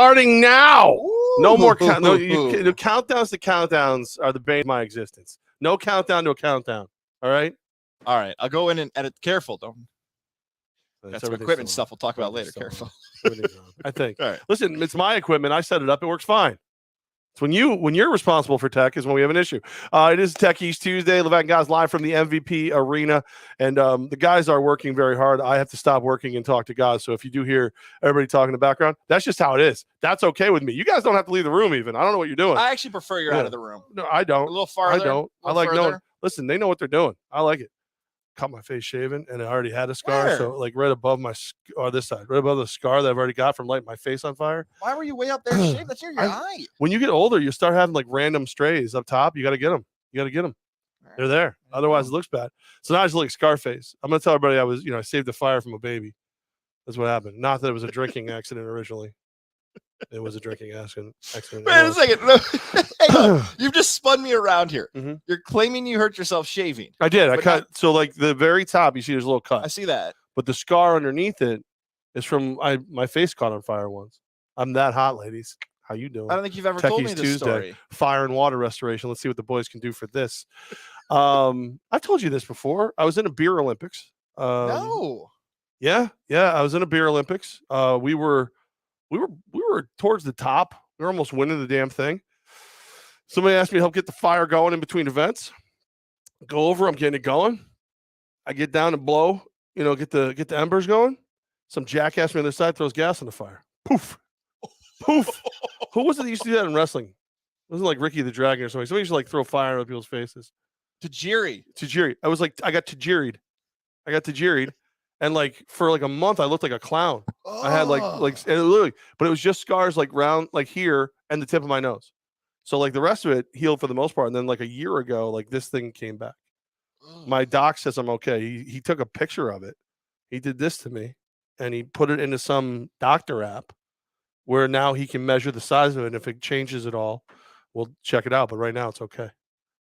starting now. Ooh. No more the countdowns to countdowns are the bane of my existence. No countdown to a countdown. All right. All right. I'll go in and edit. Careful, though. That's some equipment stuff we'll talk about later. Careful. I think. All right. Listen, it's my equipment. I set it up. It works fine. It's when you're responsible for tech is when we have an issue. It is Tech East Tuesday. Levack and Goz live from the MVP arena, and the guys are working very hard. I have to stop working and talk to Goz. So if you do hear everybody talking in the background, that's just how it is. That's okay with me. You guys don't have to leave the room. Even I don't know what you're doing. I actually prefer you're out of the room. No, I don't. A little farther. I don't. I like knowing. Listen, they know what they're doing. I like it. Cut my face shaven, and I already had a scar. Where? So like right above my this side, right above the scar that I've already got from lighting my face on fire. Why were you way up there shaved? That's your eye. When you get older, you start having like random strays up top. You got to get them. Right. They're there. Otherwise, it looks bad. So now I just look like Scarface. I'm gonna tell everybody I saved the fire from a baby. That's what happened. Not that it was a drinking accident originally. It was a drinking accident. Wait a second. No. Hang on. You've just spun me around here. Mm-hmm. You're claiming you hurt yourself shaving. I did. I cut. So like the very top, you see there's a little cut. I see that. But the scar underneath it is from my face caught on fire once. I'm that hot, ladies. How you doing? I don't think you've ever told me this story. Fire and water restoration. Let's see what the boys can do for this. I've told you this before. I was in a beer Olympics. No. Yeah. I was in a beer Olympics. We were towards the top. We were almost winning the damn thing. Somebody asked me to help get the fire going in between events. Go over. I'm getting it going. I get down and blow. Get the embers going. Some jackass on the other side throws gas on the fire. Poof, poof. Who was it that used to do that in wrestling? It wasn't like Ricky the Dragon or something. Somebody used to like throw fire on people's faces. Tajiri. I was like, I got tajiried. And like for like a month, I looked like a clown. Oh. I had like and literally, but it was just scars like round, like here and the tip of my nose. So like the rest of it healed for the most part. And then like a year ago, like this thing came back. Oh. My doc says I'm okay. He took a picture of it. He did this to me and he put it into some doctor app where now he can measure the size of it. And if it changes at all, we'll check it out. But right now it's okay.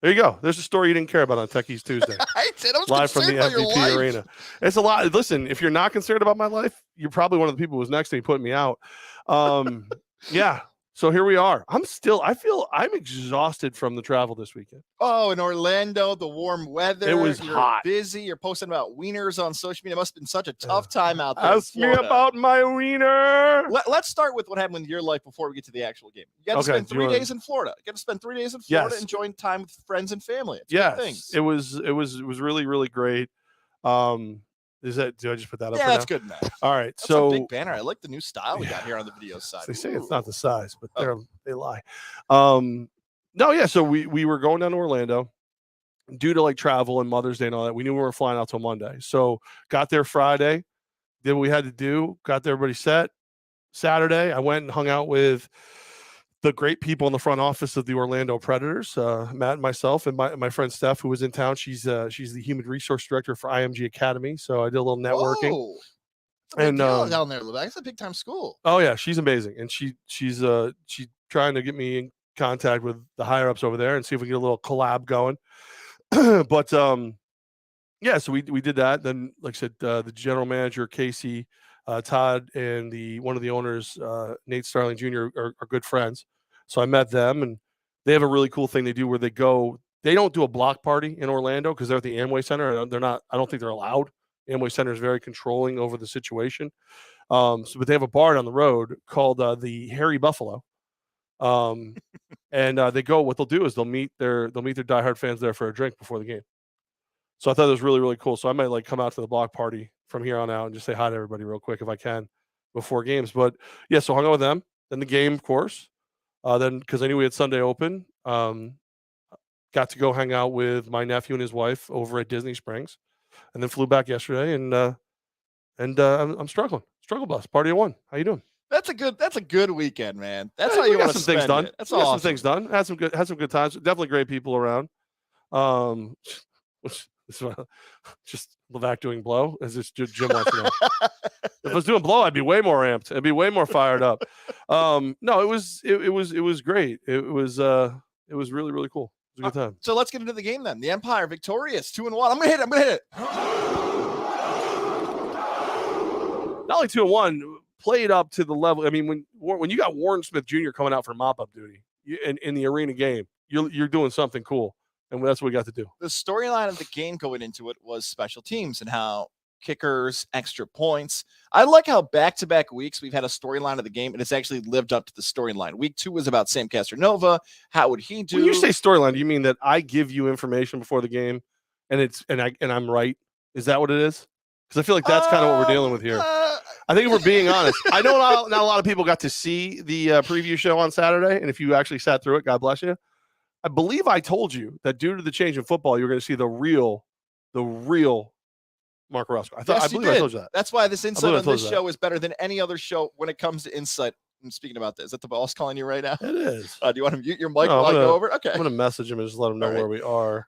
There you go. There's a story you didn't care about on Tech East Tuesday. I was live from the MVP arena. It's a lot. Listen, if you're not concerned about my life, you're probably one of the people who was next to me putting me out. Yeah. So here we are. I feel I'm exhausted from the travel this weekend. Oh, in Orlando, the warm weather. It was hot. Busy. You're posting about wieners on social media. It must have been such a tough time out there. Ask me about my wiener. Let's start with what happened in your life before we get to the actual game. You got to spend 3 days in Florida. You got to spend 3 days in Florida enjoying time with friends and family. It's good things. It was really, really great. Did I just put that up? Yeah, that's good enough. All right. That's so a big banner. I like the new style we got here on the video side. They say it's not the size, but they lie. No, yeah. So we were going down to Orlando due to like travel and Mother's Day and all that. We knew we were flying out till Monday. So got there Friday, did what we had to do, got there everybody set. Saturday, I went and hung out with the great people in the front office of the Orlando Predators, Matt and myself, and my friend Steph, who was in town. She's the human resource director for IMG Academy. So I did a little networking. Whoa. And down there, Levack. It's a big time school. Oh yeah, she's amazing, and she's trying to get me in contact with the higher ups over there and see if we can get a little collab going. But yeah, so we did that. Then, like I said, the general manager Casey, Todd, and one of the owners, Nate Starling Jr. are good friends. So I met them, and they have a really cool thing they do where they don't do a block party in Orlando because they're at the Amway Center. They're not. I don't think they're allowed. Amway Center is very controlling over the situation. But they have a bar down the road called the Hairy Buffalo. And they go. What they'll do is they'll meet their diehard fans there for a drink before the game. So I thought it was really, really cool. So I might like come out to the block party from here on out and just say hi to everybody real quick if I can before games. But yeah, so hung out with them. Then the game, of course. Then because I knew we had Sunday open, got to go hang out with my nephew and his wife over at Disney Springs, and then flew back yesterday. And I'm struggling. Struggle bus party of one. How you doing? That's a good weekend, man. That's how you want to spend things done. It. That's awesome. Some things done. Had some good times. Definitely great people around. Just Levack doing blow. Is this Jim wants to know? If I was doing blow, I'd be way more amped. I'd be way more fired up. No, it was great. It was really, really cool. It was a good time. So let's get into the game then. The Empire victorious, 2-1. I'm gonna hit it. Not only 2-1. played up to the level. I mean, when you got Warren Smith Jr. coming out for mop-up duty in the arena game, you're doing something cool, and that's what we got to do. The storyline of the game going into it was special teams and how kickers, extra points. I like how back-to-back weeks we've had a storyline of the game, and it's actually lived up to the storyline. Week 2 was about Sam Castronova. How would he do? When you say storyline, do you mean that I give you information before the game, and I'm right? Is that what it is? Because I feel like that's kind of what we're dealing with here. I think if we're being honest, I know not a lot of people got to see the preview show on Saturday, and if you actually sat through it, God bless you. I believe I told you that due to the change in football, you're going to see the real Mark Roscoe. I believe I told you that. That's why this insight on this show is better than any other show when it comes to insight. I'm speaking about this. Is that the boss calling you right now? It is. Do you want to mute your mic while I go over? Okay. I'm going to message him and just let him know where we are.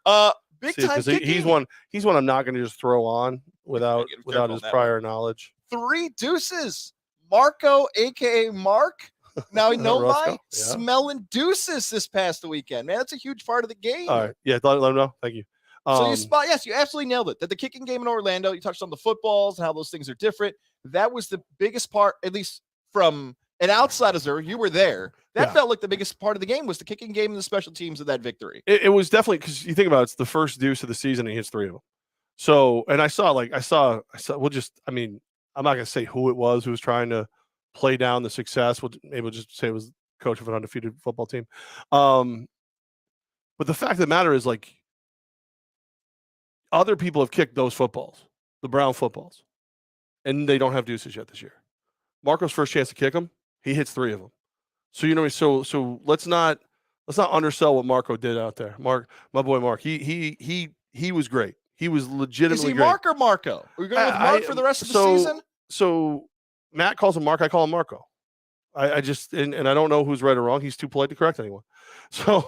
Big time kicking. He's one I'm not going to just throw on without his prior knowledge. 3 deuces. Marco, a.k.a. Mark. Now we know why. Smelling deuces this past weekend. Man, that's a huge part of the game. All right. Yeah, let him know. Thank you. So you absolutely nailed it. That the kicking game in Orlando, you touched on the footballs and how those things are different. That was the biggest part, at least from an outside observer. You were there. That felt like the biggest part of the game was the kicking game and the special teams of that victory. It was definitely, because you think about it, it's the first deuce of the season and he hits 3 of them. So, and I saw, I'm not going to say who it was who was trying to play down the success. Maybe we'll just say it was coach of an undefeated football team. But the fact of the matter is, like, other people have kicked those footballs, the Brown footballs, and they don't have deuces yet this year. Marco's first chance to kick them, he hits 3 of them. So, so let's not undersell what Marco did out there. Mark, my boy Mark, he was great. He was legitimately great. Is he Mark or Marco? Are we going with Mark for the rest of the season? So Matt calls him Mark. I call him Marco. I just and I don't know who's right or wrong. He's too polite to correct anyone. So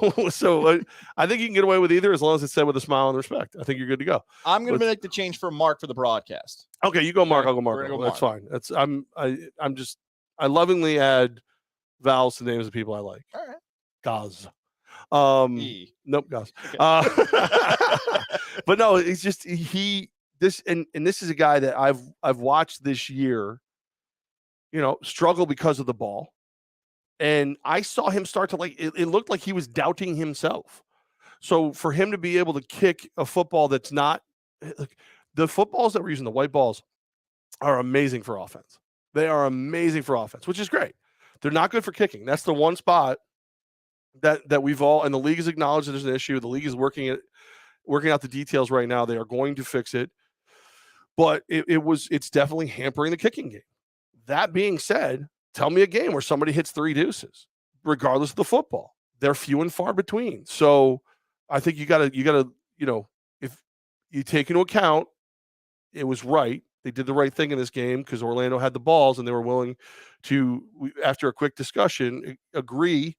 I think you can get away with either as long as it's said with a smile and respect. I think you're good to go. I'm going to make the change for Mark for the broadcast. Okay, you go Mark. I'll go Marco. That's fine. I lovingly add vowels to names of people I like. All right. Goz. Nope, Goz. Okay. But no, it's just this is a guy that I've watched this year, struggle because of the ball. And I saw him start to it looked like he was doubting himself. So for him to be able to kick a football that's not the footballs that we're using, the white balls, are amazing for offense. They are amazing for offense, which is great. They're not good for kicking. That's the one spot that we've all, and the league has acknowledged that there's an issue. The league is working out the details right now. They are going to fix it. But it's definitely hampering the kicking game. That being said, tell me a game where somebody hits 3 deuces, regardless of the football. They're few and far between. So I think you gotta, if you take into account, it was right. They did the right thing in this game because Orlando had the balls and they were willing to, after a quick discussion, agree,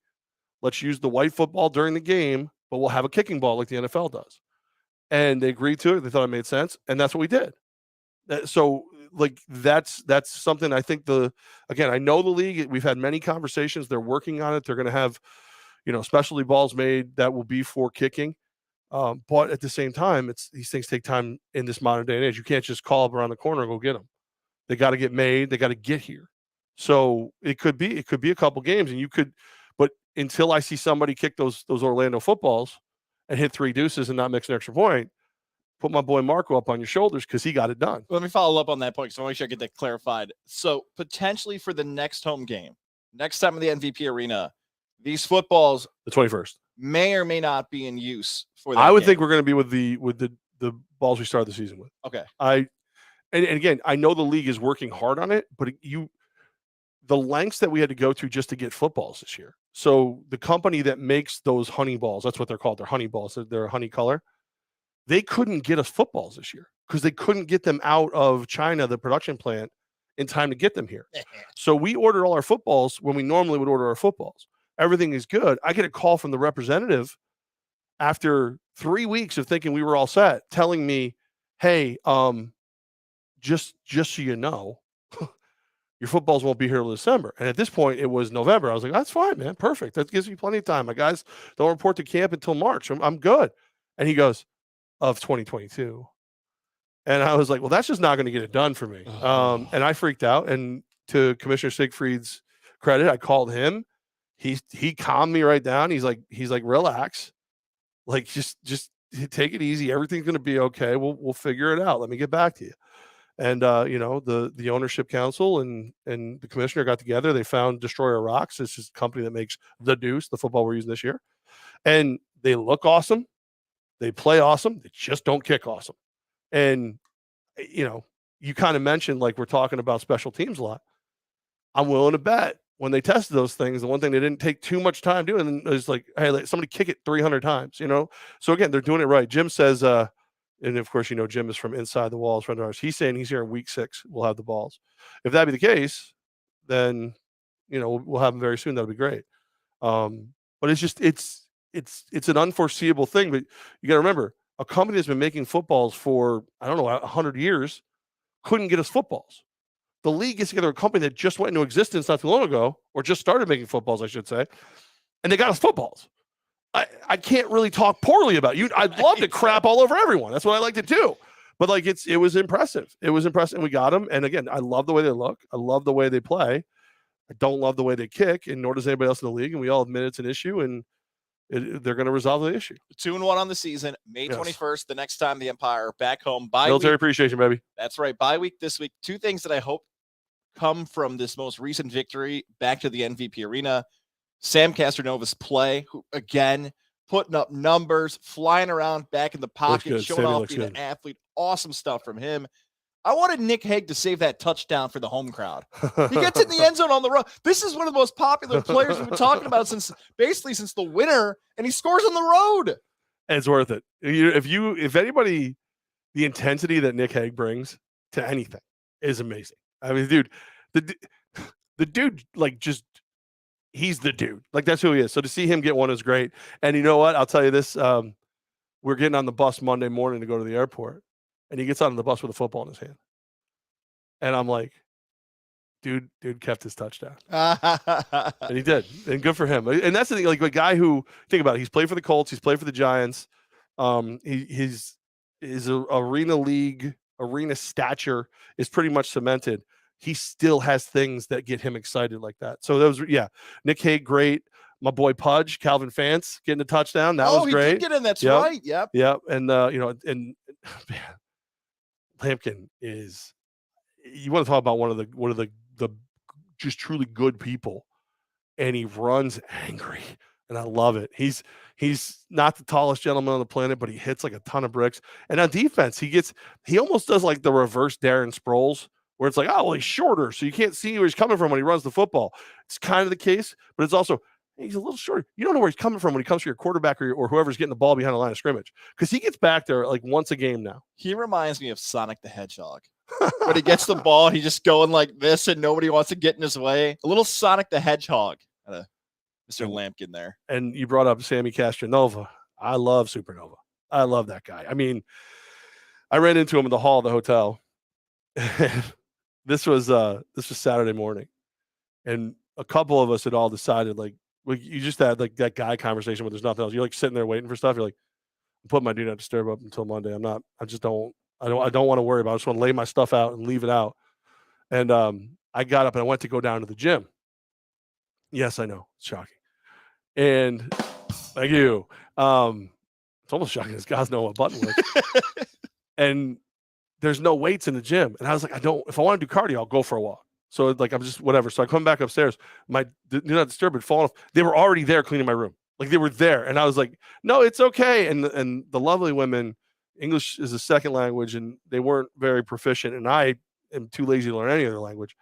let's use the white football during the game, but we'll have a kicking ball like the NFL does. And they agreed to it. They thought it made sense. And that's what we did. So that's something I think I know the league, we've had many conversations. They're working on it. They're going to have, specialty balls made that will be for kicking. But at the same time, these things take time in this modern day and age. You can't just call up around the corner and go get them. They got to get made. They got to get here. So it could be a couple games, and but until I see somebody kick those Orlando footballs and hit 3 deuces and not mix an extra point, put my boy Marco up on your shoulders because he got it done. Let me follow up on that point because I want to make sure I get that clarified. So potentially for the next home game, next time in the MVP arena, these footballs, the 21st, may or may not be in use for that. I would game. think we're going to be with the balls we started the season with. Okay. And again, I know the league is working hard on it, but the lengths that we had to go to just to get footballs this year. So the company that makes those honey balls, that's what they're called. They're honey balls. They're a honey color. They couldn't get us footballs this year because they couldn't get them out of China, the production plant, in time to get them here. So we ordered all our footballs when we normally would order our footballs. Everything is good. I get a call from the representative after 3 weeks of thinking we were all set, telling me, hey, just so you know, your footballs won't be here till December. And at this point, it was November. I was like, that's fine, man. Perfect. That gives me plenty of time. My guys don't report to camp until March. I'm good. And he goes, of 2022. And I was like, well, that's just not going to get it done for me. And I freaked out. And to Commissioner Siegfried's credit, I called him. He calmed me right down. He's like, relax, like just take it easy. Everything's going to be okay. We'll figure it out. Let me get back to you. And the ownership council and the commissioner got together. They found Destroyer Rocks. It's just a company that makes the Deuce, the football we're using this year, and they look awesome. They play awesome. They just don't kick awesome. And you kind of mentioned, like, we're talking about special teams a lot. I'm willing to bet when they tested those things, the one thing they didn't take too much time doing is like, hey, let somebody kick it 300 times, So again, they're doing it right. Jim says, and of course, Jim is from inside the walls, friend of ours. He's saying he's here in week 6. We'll have the balls. If that be the case, then, we'll have them very soon. That'll be great. But it's just, it's an unforeseeable thing. But you got to remember, a company that's been making footballs for, 100 years couldn't get us footballs. The league gets together a company that just went into existence not too long ago, or just started making footballs, I should say, and they got us footballs. I can't really talk poorly about you. I'd love to crap all over everyone. That's what I like to do. But like it was impressive. It was impressive, and we got them. And again, I love the way they look. I love the way they play. I don't love the way they kick, and nor does anybody else in the league. And we all admit it's an issue, and they're going to resolve the issue. 2-1 on the season. May 21st, the next time the Empire back home. Military appreciation, baby. That's right. Bye week this week. 2 things that I hope come from this most recent victory back to the MVP arena. Sam Castronova's play, who again putting up numbers, flying around back in the pocket, showing off being an athlete. Awesome stuff from him. I wanted Nick Hague to save that touchdown for the home crowd. He gets in the end zone on the run. This is one of the most popular players we've been talking about since the winter, and he scores on the road. And it's worth it. If anybody, the intensity that Nick Hague brings to anything is amazing. I mean, dude, the dude, like, just, he's the dude. Like, that's who he is. So to see him get one is great. And you know what? I'll tell you this. We're getting on the bus Monday morning to go to the airport, and he gets on the bus with a football in his hand. And I'm like, dude kept his touchdown. And he did. And good for him. And that's the thing, like, a guy who, think about it, he's played for the Colts, he's played for the Giants. His arena stature is pretty much cemented. He still has things that get him excited like that. So that was, Nick Hague, great. My boy Pudge, Calvin Fance, getting a touchdown. That was great. He did get in. That's right. Yep. Yep. And and man, Lampkin is, you want to talk about one of the just truly good people, and he runs angry, and I love it. He's not the tallest gentleman on the planet, but he hits like a ton of bricks. And on defense, he almost does like the reverse Darren Sproles, where it's like, oh, well, he's shorter, so you can't see where he's coming from when he runs the football. It's kind of the case, but it's also, he's a little shorter. You don't know where he's coming from when he comes to your quarterback or whoever's getting the ball behind the line of scrimmage, because he gets back there like once a game now. He reminds me of Sonic the Hedgehog. When he gets the ball, he's just going like this, and nobody wants to get in his way. A little Sonic the Hedgehog. Mr. Lampkin there. And you brought up Sammy Castronova. I love Supernova. I love that guy. I mean, I ran into him in the hall of the hotel. This was Saturday morning, and a couple of us had all decided, like, you just had like that guy conversation where there's nothing else. You're like sitting there waiting for stuff. You're like, I'm putting my do not disturb up until Monday. I don't want to worry about it. I just want to lay my stuff out and leave it out. And I got up and I went to go down to the gym. Yes, I know. It's shocking. And thank you. It's almost shocking. This guy's know what button was. And there's no weights in the gym. And I was like, if I want to do cardio, I'll go for a walk. So like, I'm just whatever. So I come back upstairs. My do not disturb had fallen off. They were already there cleaning my room. Like, they were there. And I was like, no, it's okay. And the lovely women, English is a second language, and they weren't very proficient. And I am too lazy to learn any other language.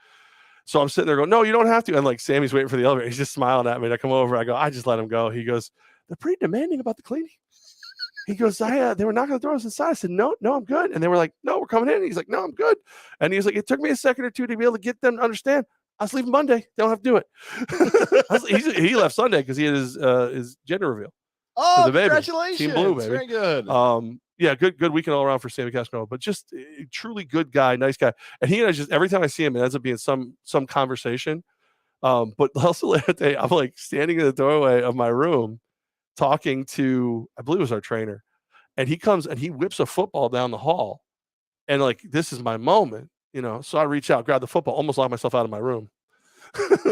So I'm sitting there going, no, you don't have to. And like, Sammy's waiting for the elevator. He's just smiling at me. And I come over. I go, I just let him go. He goes, they're pretty demanding about the cleaning. He goes, they were not going to throw us inside. I said, no, I'm good. And they were like, no, we're coming in. And he's like, no, I'm good. And he was like, it took me a second or two to be able to get them to understand. I was leaving Monday. They don't have to do it. He left Sunday because he had his gender reveal. Oh, congratulations. Team Blue, baby. Very good. Good weekend all around for Sammy Castro, but just a truly good guy, nice guy. And he and I just, every time I see him, it ends up being some conversation. But also later that day, I'm like standing in the doorway of my room talking to, I believe it was our trainer. And he comes and he whips a football down the hall. And like, this is my moment. So I reach out, grab the football, almost locked myself out of my room,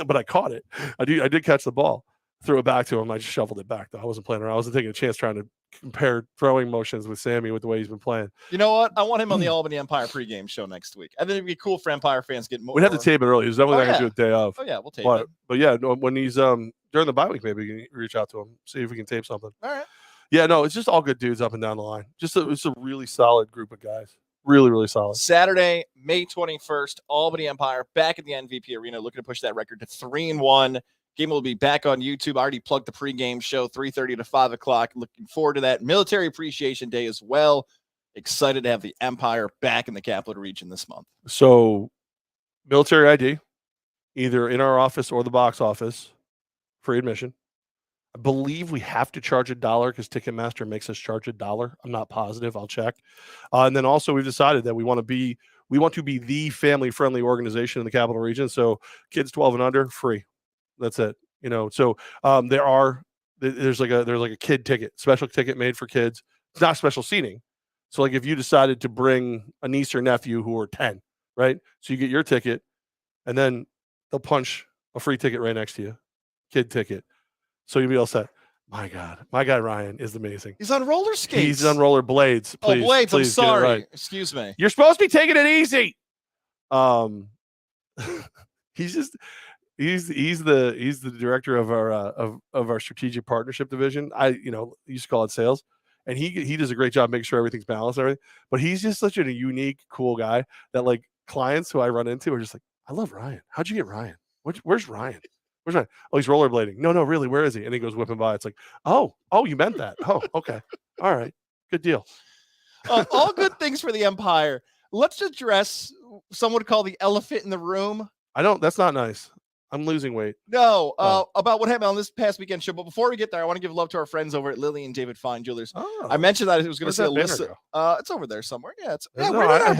but I caught it. I did catch the ball, threw it back to him. I just shoveled it back though. I wasn't playing around. I wasn't taking a chance trying to compare throwing motions with Sammy with the way he's been playing. You know what? I want him on the Albany Empire pregame show next week. I think it'd be cool for Empire fans getting more. We'd have to tape it early. He's definitely not going to do a day of. Oh yeah, we'll tape it. But yeah, when he's during the bye week, maybe you can reach out to him, see if we can tape something. All right. Yeah, no, it's just all good dudes up and down the line. It's a really solid group of guys. Really, really solid. Saturday, May 21st, Albany Empire back at the MVP Arena, looking to push that record to 3-1. Game will be back on YouTube. I already plugged the pregame show, 3:30 to 5 o'clock. Looking forward to that. Military Appreciation Day as well. Excited to have the Empire back in the Capital Region this month. So, military ID, either in our office or the box office, free admission. I believe we have to charge $1 because Ticketmaster makes us charge $1. I'm not positive. I'll check. And then also we've decided that we want to be the family-friendly organization in the Capital Region. So kids 12 and under, free. That's it. So there's like a kid ticket, special ticket made for kids. It's not special seating. So like if you decided to bring a niece or nephew who are 10, right? So you get your ticket and then they'll punch a free ticket right next to you, kid ticket. So you'll be all set. My God, my guy Ryan is amazing. He's on roller skates. He's on roller blades. Please, blades. I'm sorry. Right. Excuse me. You're supposed to be taking it easy. He's the director of our strategic partnership division. I used to call it sales, and he does a great job making sure everything's balanced and everything. But he's just such a unique, cool guy that like clients who I run into are just like, I love Ryan. How'd you get Ryan? Where's Ryan? Where's Ryan? Oh, he's rollerblading. No, really, where is he? And he goes whipping by. It's like, oh, you meant that. Oh, okay, all right, good deal. All good things for the Empire. Let's address some would call the elephant in the room. That's not nice. I'm losing weight. No, about what happened on this past weekend show. But before we get there, I want to give love to our friends over at Lily and David Fine Jewelers. Oh, I mentioned that I was going to say Alyssa. It's over there somewhere. Yeah, I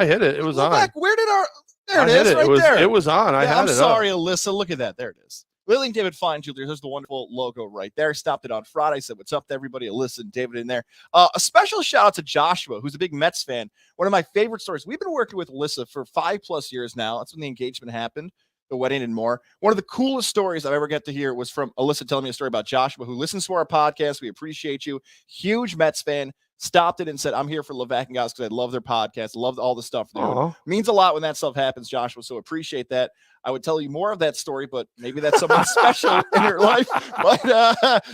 hit it. It was on. Where did our? There it is, right there. It was on. I'm sorry, Alyssa. Look at that. There it is. Lily and David Fine Jewelers. There's the wonderful logo right there. Stopped it on Friday. Said what's up to everybody. Alyssa and David in there. A special shout out to Joshua, who's a big Mets fan. One of my favorite stories. We've been working with Alyssa for 5+ years now. That's when the engagement happened, the wedding, and more. One of the coolest stories I've ever got to hear was from Alyssa telling me a story about Joshua, who listens to our podcast. We appreciate you. Huge Mets fan. Stopped it and said, I'm here for Levack and Goz because I love their podcast. Love all the stuff they're doing. Means a lot when that stuff happens, Joshua. So appreciate that. I would tell you more of that story, but maybe that's someone special in your life. But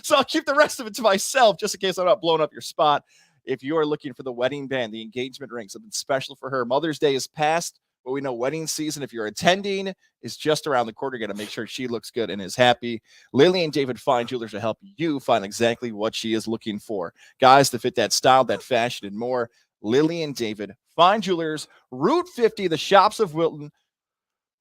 so I'll keep the rest of it to myself just in case I'm not blowing up your spot. If you are looking for the wedding band, the engagement ring, something special for her, Mother's Day is past. But we know wedding season, if you're attending, is just around the corner. Got to make sure she looks good and is happy. Lily and David Fine Jewelers will help you find exactly what she is looking for. Guys, to fit that style, that fashion, and more. Lily and David Fine Jewelers, Route 50, the shops of Wilton.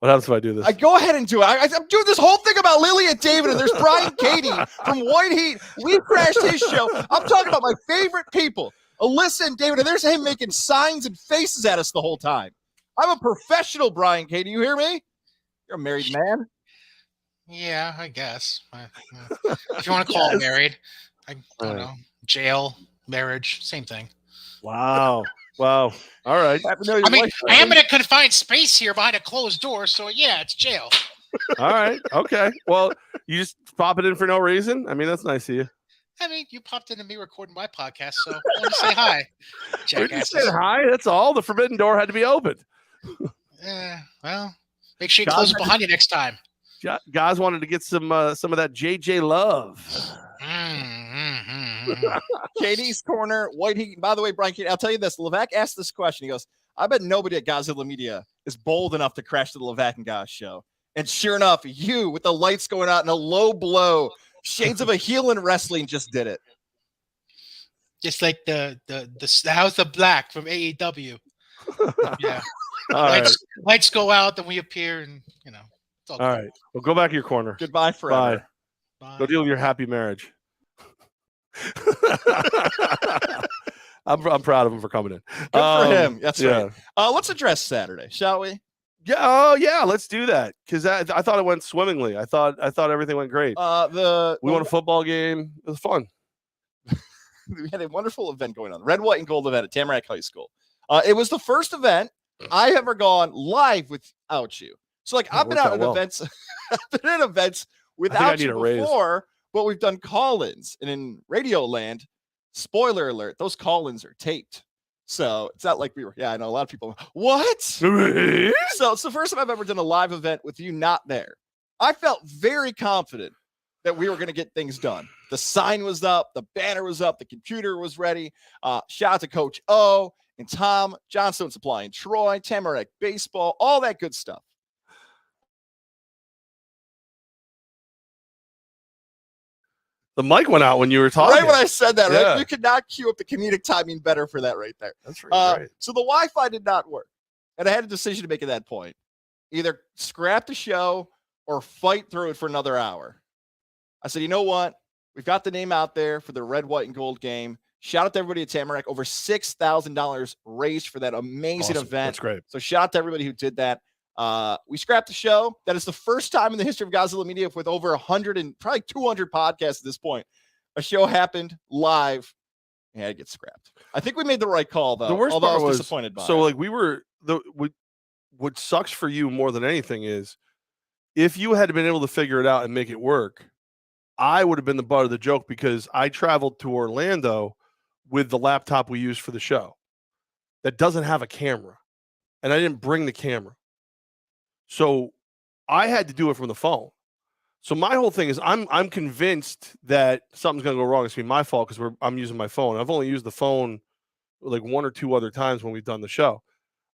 What happens if I do this? I go ahead and do it. I'm doing this whole thing about Lily and David, and there's Brian Katie from White Heat. We crashed his show. I'm talking about my favorite people, Alyssa and David, and there's him making signs and faces at us the whole time. I'm a professional, Brian K. Do you hear me? You're a married man. Yeah, I guess. If you want to call it married, I don't know. Jail, marriage, same thing. Wow. All right. I mean, I am in a confined space here behind a closed door, so yeah, it's jail. All right. Okay. Well, you just pop it in for no reason. I mean, that's nice of you. I mean, you popped into me recording my podcast, so I want to say hi. We just said hi. That's all. The forbidden door had to be opened. Well, make sure you close it behind you next time. Guys wanted to get some of that JJ love. Katie's Corner, White Heat. By the way, Brian, I'll tell you this. Levack asked this question. He goes, I bet nobody at Godzilla Media is bold enough to crash the Levack and Goz show. And sure enough, you, with the lights going out and a low blow, shades of a heel in wrestling, just did it. Just like the House of Black from AEW. Yeah. Lights go out, then we appear, and it's all right. Well, go back to your corner. Goodbye forever. Bye. Go deal with your happy marriage. I'm proud of him for coming in. Good for him. That's right. Let's address Saturday, shall we? Yeah. Oh, yeah. Let's do that because I thought it went swimmingly. I thought everything went great. We won a football game. It was fun. We had a wonderful event going on. Red, white, and gold event at Tamarack High School. It was the first event I ever gone live without you. So like I've been out at events, I've been at events without you before, but we've done call-ins. And in Radio Land, spoiler alert, those call-ins are taped. So it's not like we were, I know a lot of people, what? So it's the first time I've ever done a live event with you not there. I felt very confident that we were going to get things done. The sign was up, the banner was up, the computer was ready. Shout out to Coach O and Tom, Johnstone Supply and Troy, Tamarack Baseball, all that good stuff. The mic went out when you were talking. Right when I said that, right? You could not cue up the comedic timing better for that right there. That's right. So the Wi-Fi did not work. And I had a decision to make at that point. Either scrap the show or fight through it for another hour. I said, you know what? We've got the name out there for the red, white, and gold game. Shout out to everybody at Tamarack. Over $6,000 raised for that amazing event. That's great. So shout out to everybody who did that. We scrapped the show. That is the first time in the history of Godzilla Media with over 100 and probably 200 podcasts at this point. A show happened live and had to get scrapped. I think we made the right call, though. The worst although part I was disappointed by so it. like we were what sucks for you more than anything is if you had been able to figure it out and make it work, I would have been the butt of the joke because I traveled to Orlando with the laptop we used for the show that doesn't have a camera, and I didn't bring the camera. So I had to do it from the phone. So my whole thing is I'm convinced that something's going to go wrong. It's going to be my fault because I'm using my phone. I've only used the phone like one or two other times when we've done the show.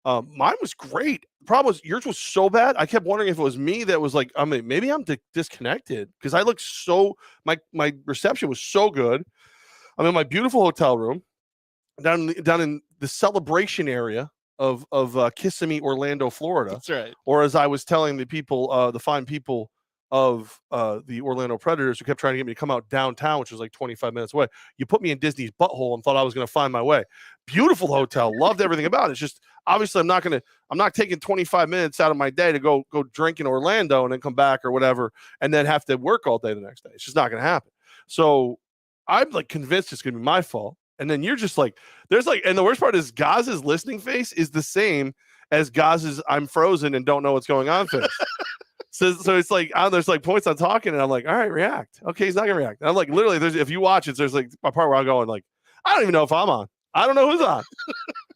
Mine was great. The problem was yours was so bad. I kept wondering if it was me that was like, I mean, maybe I'm disconnected because I looked so my reception was so good. I'm in my beautiful hotel room down in the celebration area of Kissimmee, Orlando, Florida. That's right. Or as I was telling the people, the fine people of the Orlando Predators who kept trying to get me to come out downtown, which was like 25 minutes away. You put me in Disney's butthole and thought I was going to find my way. Beautiful hotel. Loved everything about it. It's just, obviously I'm not taking 25 minutes out of my day to go drink in Orlando and then come back or whatever, and then have to work all day the next day. It's just not going to happen. So I'm like convinced it's going to be my fault. And then you're just like, there's like, and the worst part is Goz's listening face is the same as Goz's I'm frozen and don't know what's going on face. So it's like, there's like points I'm talking and I'm like, all right, react. Okay, he's not gonna react. And I'm like, literally, if you watch it, there's like a part where I'm going like, I don't even know if I'm on. I don't know who's on.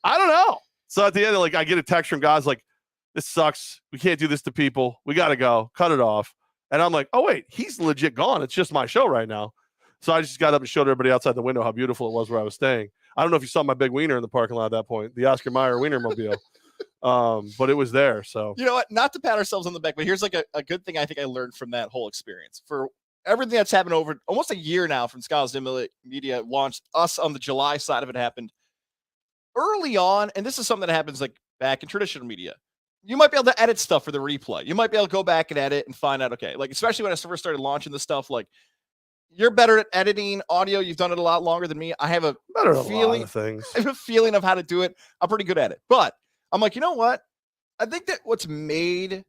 I don't know. So at the end, like I get a text from Goz like, this sucks. We can't do this to people. We got to go. Cut it off. And I'm like, oh wait, he's legit gone. It's just my show right now. So I just got up and showed everybody outside the window how beautiful it was where I was staying. I don't know if you saw my big wiener in the parking lot at that point, the Oscar Mayer Wienermobile. But it was there. So you know what? Not to pat ourselves on the back, but here's like a good thing I think I learned from that whole experience. For everything that's happened over almost a year now from Godzilla Media launched, us on the July side of it happened early on, and this is something that happens like back in traditional media. You might be able to edit stuff for the replay. You might be able to go back and edit and find out, okay, like especially when I first started launching this stuff, like you're better at editing audio. You've done it a lot longer than me. I have a feeling of how to do it. I'm pretty good at it. But I'm like, you know what? I think that what's made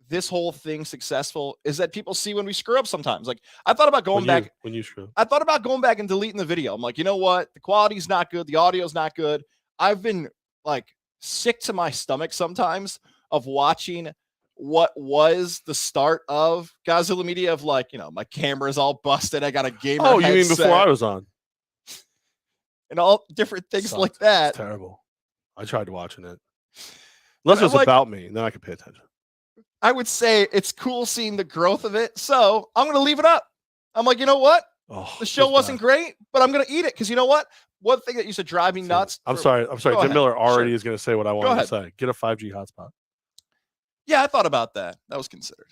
this whole thing successful is that people see when we screw up sometimes. Like I thought about going back. When you screw up. I thought about going back and deleting the video. I'm like, you know what? The quality's not good. The audio's not good. I've been like sick to my stomach sometimes of watching what was the start of Godzilla Media of like, you know, my camera's all busted. I got a gamer headset. You mean before I was on? And all different things like that. It's terrible. I tried watching it. Unless it was about me, then I could pay attention. I would say it's cool seeing the growth of it. So I'm going to leave it up. I'm like, you know what? The show wasn't great, but I'm going to eat it. Because you know what? One thing that used to drive me nuts. I'm sorry. Tim Miller already is going to say what I wanted to say. Get a 5G hotspot. Yeah, I thought about that. That was considered.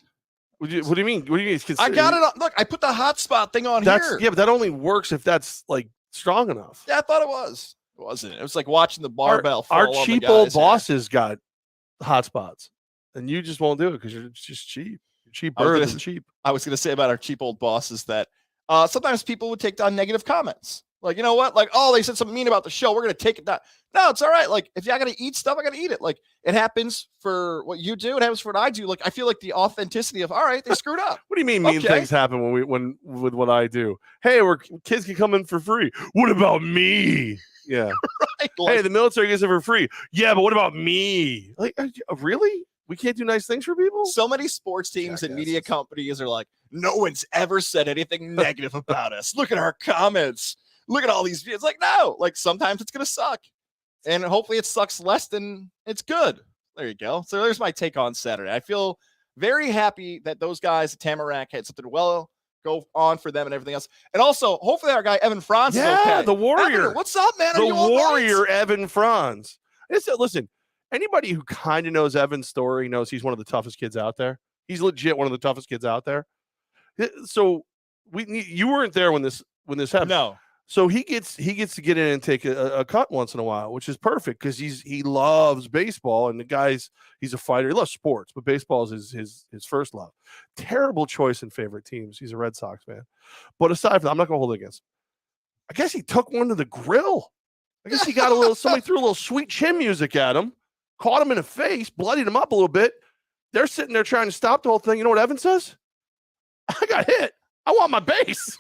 What do you mean? What do you mean? I got it on. Look, I put the hotspot thing on here. Yeah, but that only works if that's like strong enough. Yeah, I thought it was. It wasn't. It was like watching the barbell. Our cheap old bosses got hotspots, and you just won't do it because you're just cheap. You're cheaper than cheap. I was going to say about our cheap old bosses that sometimes people would take down negative comments. Like, you know what? Like, oh, they said something mean about the show. We're going to take it down. No, it's all right. Like, if I got to eat stuff, I got to eat it. Like, it happens for what you do. It happens for what I do. Like, I feel like the authenticity of, all right, they screwed up. What do you mean mean things happen when with what I do? Hey, kids can come in for free. What about me? Yeah. Hey, the military gets it for free. Yeah, but what about me? Like, really? We can't do nice things for people? So many sports teams and media companies are like, no one's ever said anything negative about us. Look at our comments. Look at all these videos. Like, no, like sometimes it's going to suck. And hopefully it sucks less than it's good. There you go. So there's my take on Saturday. I feel very happy that those guys at Tamarack had something well go on for them and everything else. And also, hopefully our guy, Evan Franz, is okay. The Warrior. Evan, what's up, man? The Warrior, Evan Franz. Listen, anybody who kind of knows Evan's story knows he's one of the toughest kids out there. He's legit one of the toughest kids out there. So you weren't there when this happened. No. So he gets to get in and take a cut once in a while, which is perfect because he loves baseball and he's a fighter. He loves sports, but baseball is his first love. Terrible choice in favorite teams. He's a Red Sox man. But aside from that, I'm not going to hold it against him. I guess he took one to the grill. I guess he got somebody threw a little sweet chin music at him, caught him in the face, bloodied him up a little bit. They're sitting there trying to stop the whole thing. You know what Evan says? I got hit. I want my base.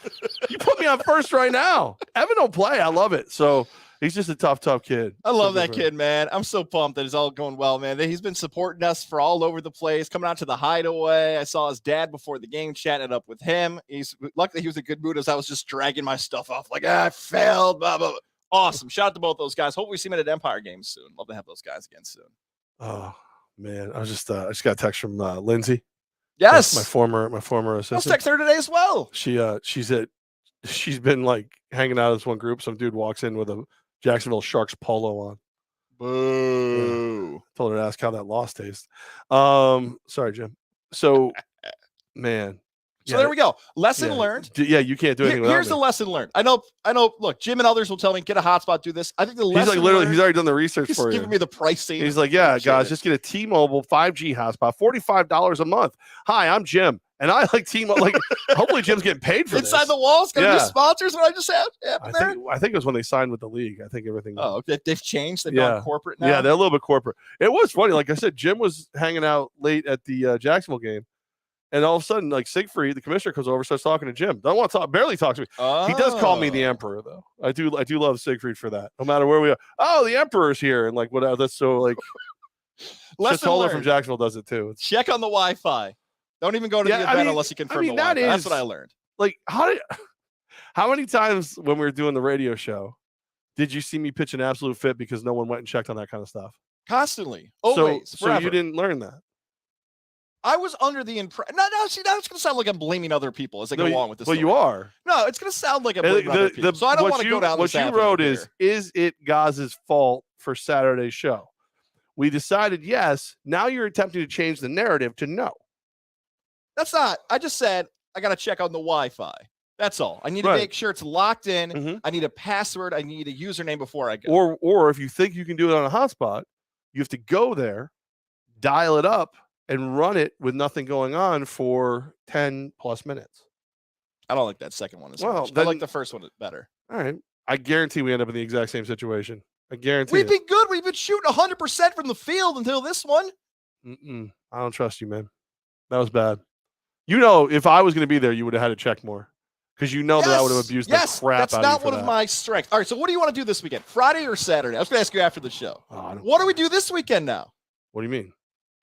You put me on first right now. Evan don't play. I love it. So he's just a tough kid. I love that kid, man. I'm so pumped that it's all going well, man. He's been supporting us for all over the place, coming out to the hideaway. I saw his dad before the game, chatting it up with him. Luckily he was in a good mood as I was just dragging my stuff off. Like, I failed, blah, blah, blah. Awesome. Shout out to both those guys. Hope we see them at Empire games soon. Love to have those guys again soon. Oh, man. I just got a text from Lindsay. Yes, my former assistant. I was texting her today as well. She's been like hanging out in this one group. Some dude walks in with a Jacksonville Sharks polo on. Boo! Yeah. Told her to ask how that loss tastes. Sorry, Jim. So, man. So there we go. Lesson learned. Yeah, you can't do anything without Here's me. the lesson learned. I know. Look, Jim and others will tell me, get a hotspot, do this. I think the lesson he's already done the research for you. He's giving me the pricing. He's like, yeah, guys, just get a T-Mobile 5G hotspot, $45 a month. Hi, I'm Jim, and I like T-Mobile. Like, hopefully Jim's getting paid for Inside this. the walls, gonna be sponsors. What I just had. I think it was when they signed with the league. I think everything. Oh, they've changed. They've gone corporate now. Yeah, they're a little bit corporate. It was funny. Like I said, Jim was hanging out late at the Jacksonville game. And all of a sudden, like Siegfried, the commissioner, comes over, starts talking to Jim. Don't want to talk, barely talks to me. Oh. He does call me the Emperor, though. I do love Siegfried for that. No matter where we are. Oh, the Emperor's here, and like whatever. That's so like. Lesson from Jacksonville does it too. Check on the Wi-Fi. Don't even go to the event unless you confirm the Wi-Fi. That's what I learned. Like how many times when we were doing the radio show did you see me pitch an absolute fit because no one went and checked on that kind of stuff? Constantly, always. So you didn't learn that. I was under the impression. No. See, now it's going to sound like I'm blaming other people as I go along with this. Well, you are. No, it's going to sound like I'm blaming other people. So I don't want to go down this avenue. What you wrote is it Goz's fault for Saturday's show? We decided yes. Now you're attempting to change the narrative to no. That's not. I just said I got to check on the Wi-Fi. That's all. I need to make sure it's locked in. Mm-hmm. I need a password. I need a username before I go. Or if you think you can do it on a hotspot, you have to go there, dial it up, and run it with nothing going on for 10 plus minutes. I don't like that second one as much. I like the first one better. All right. I guarantee we end up in the exact same situation. I guarantee we've been good. We've been shooting 100% from the field until this one. I don't trust you, man. That was bad. You know, if I was going to be there, you would have had to check more. Because you know that I would have abused the crap out of you. That's not one of my strengths. All right, so what do you want to do this weekend? Friday or Saturday? I was going to ask you after the show. What do we do this weekend now? What do you mean?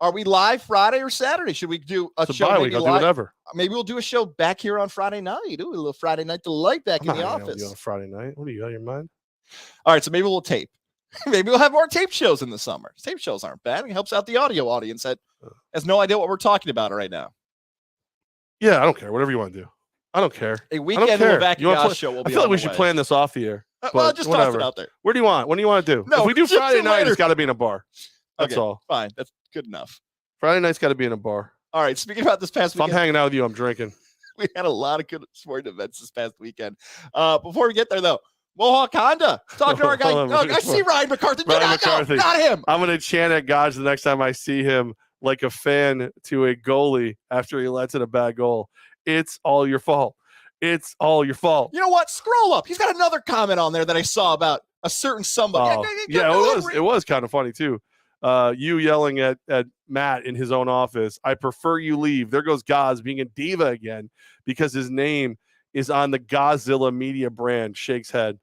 Are we live Friday or Saturday? Should we do a show? Maybe I'll do whatever. Maybe we'll do a show back here on Friday night. Do a little Friday night delight back in the office. On Friday night? What are you out of your mind? All right, so maybe we'll tape. Maybe we'll have more tape shows in the summer. Tape shows aren't bad. It helps out the audio audience that has no idea what we're talking about right now. Yeah, I don't care. Whatever you want to do. I don't care. A weekend Levack and Goz show will be I feel like we should plan this off the air. Well, just toss it out there. Where do you want? What do you want to do? No, if we do Friday night, it's got to be in a bar. That's all. Fine. That's good enough. Friday night's got to be in a bar. All right. Speaking about this past weekend. If I'm hanging out with you, I'm drinking. We had a lot of good sporting events this past weekend. Before we get there, though, Mohawk Honda. Talk to our guy. I see Ryan McCarthy. Not him. I'm going to chant at Goz the next time I see him like a fan to a goalie after he lets in a bad goal. It's all your fault. It's all your fault. You know what? Scroll up. He's got another comment on there that I saw about a certain somebody. It was kind of funny, too. You yelling at Matt in his own office, I prefer you leave. There goes Goz being a diva again because his name is on the Godzilla media brand. Shakes head.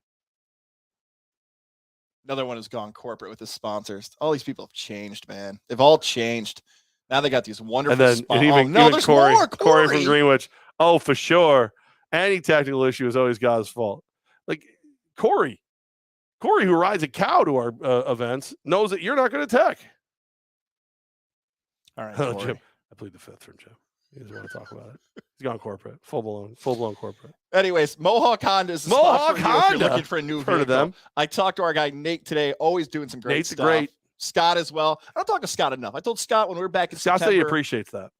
Another one has gone corporate with his sponsors. All these people have changed, man. They've all changed. Now they got these wonderful and even there's Corey, more. Corey from Greenwich. Oh, for sure. Any technical issue is always God's fault. Like Corey, who rides a cow to our events, knows that you're not going to tech. All right, Corey. Jim, I plead the fifth from Jim. He doesn't want to talk about it. He's gone corporate, full blown corporate. Anyways, Mohawk Honda is Mohawk Honda. If you're looking for a new vehicle. Heard of them? I talked to our guy Nate today, always doing some great Nate's stuff. Great. Scott as well. I don't talk to Scott enough. I told Scott when we were back in Scott September. said he appreciates that.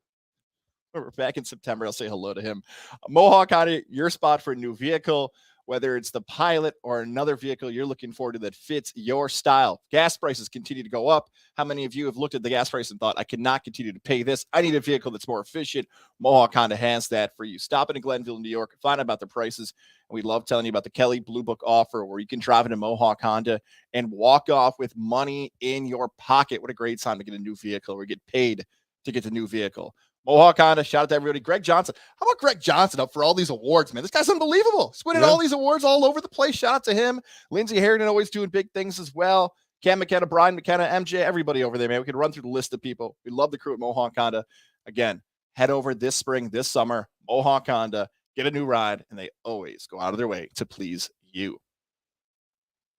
When we're back in September, I'll say hello to him. Mohawk Honda, your spot for a new vehicle, whether it's the Pilot or another vehicle you're looking forward to that fits your style. Gas prices continue to go up. How many of you have looked at the gas price and thought, I cannot continue to pay this? I need a vehicle that's more efficient. Mohawk Honda has that for you. Stop in Glenville, New York, find out about the prices. And we love telling you about the Kelly Blue Book offer where you can drive in a Mohawk Honda and walk off with money in your pocket. What a great time to get a new vehicle or get paid to get the new vehicle. Mohawk Honda, shout out to everybody. Greg Johnson. How about Greg Johnson up for all these awards, man? This guy's unbelievable. He's winning all these awards all over the place. Shout out to him. Lindsey Harrington always doing big things as well. Cam McKenna, Brian McKenna, MJ, everybody over there, man. We could run through the list of people. We love the crew at Mohawk Honda. Again, head over this spring, this summer, Mohawk Honda, get a new ride, and they always go out of their way to please you.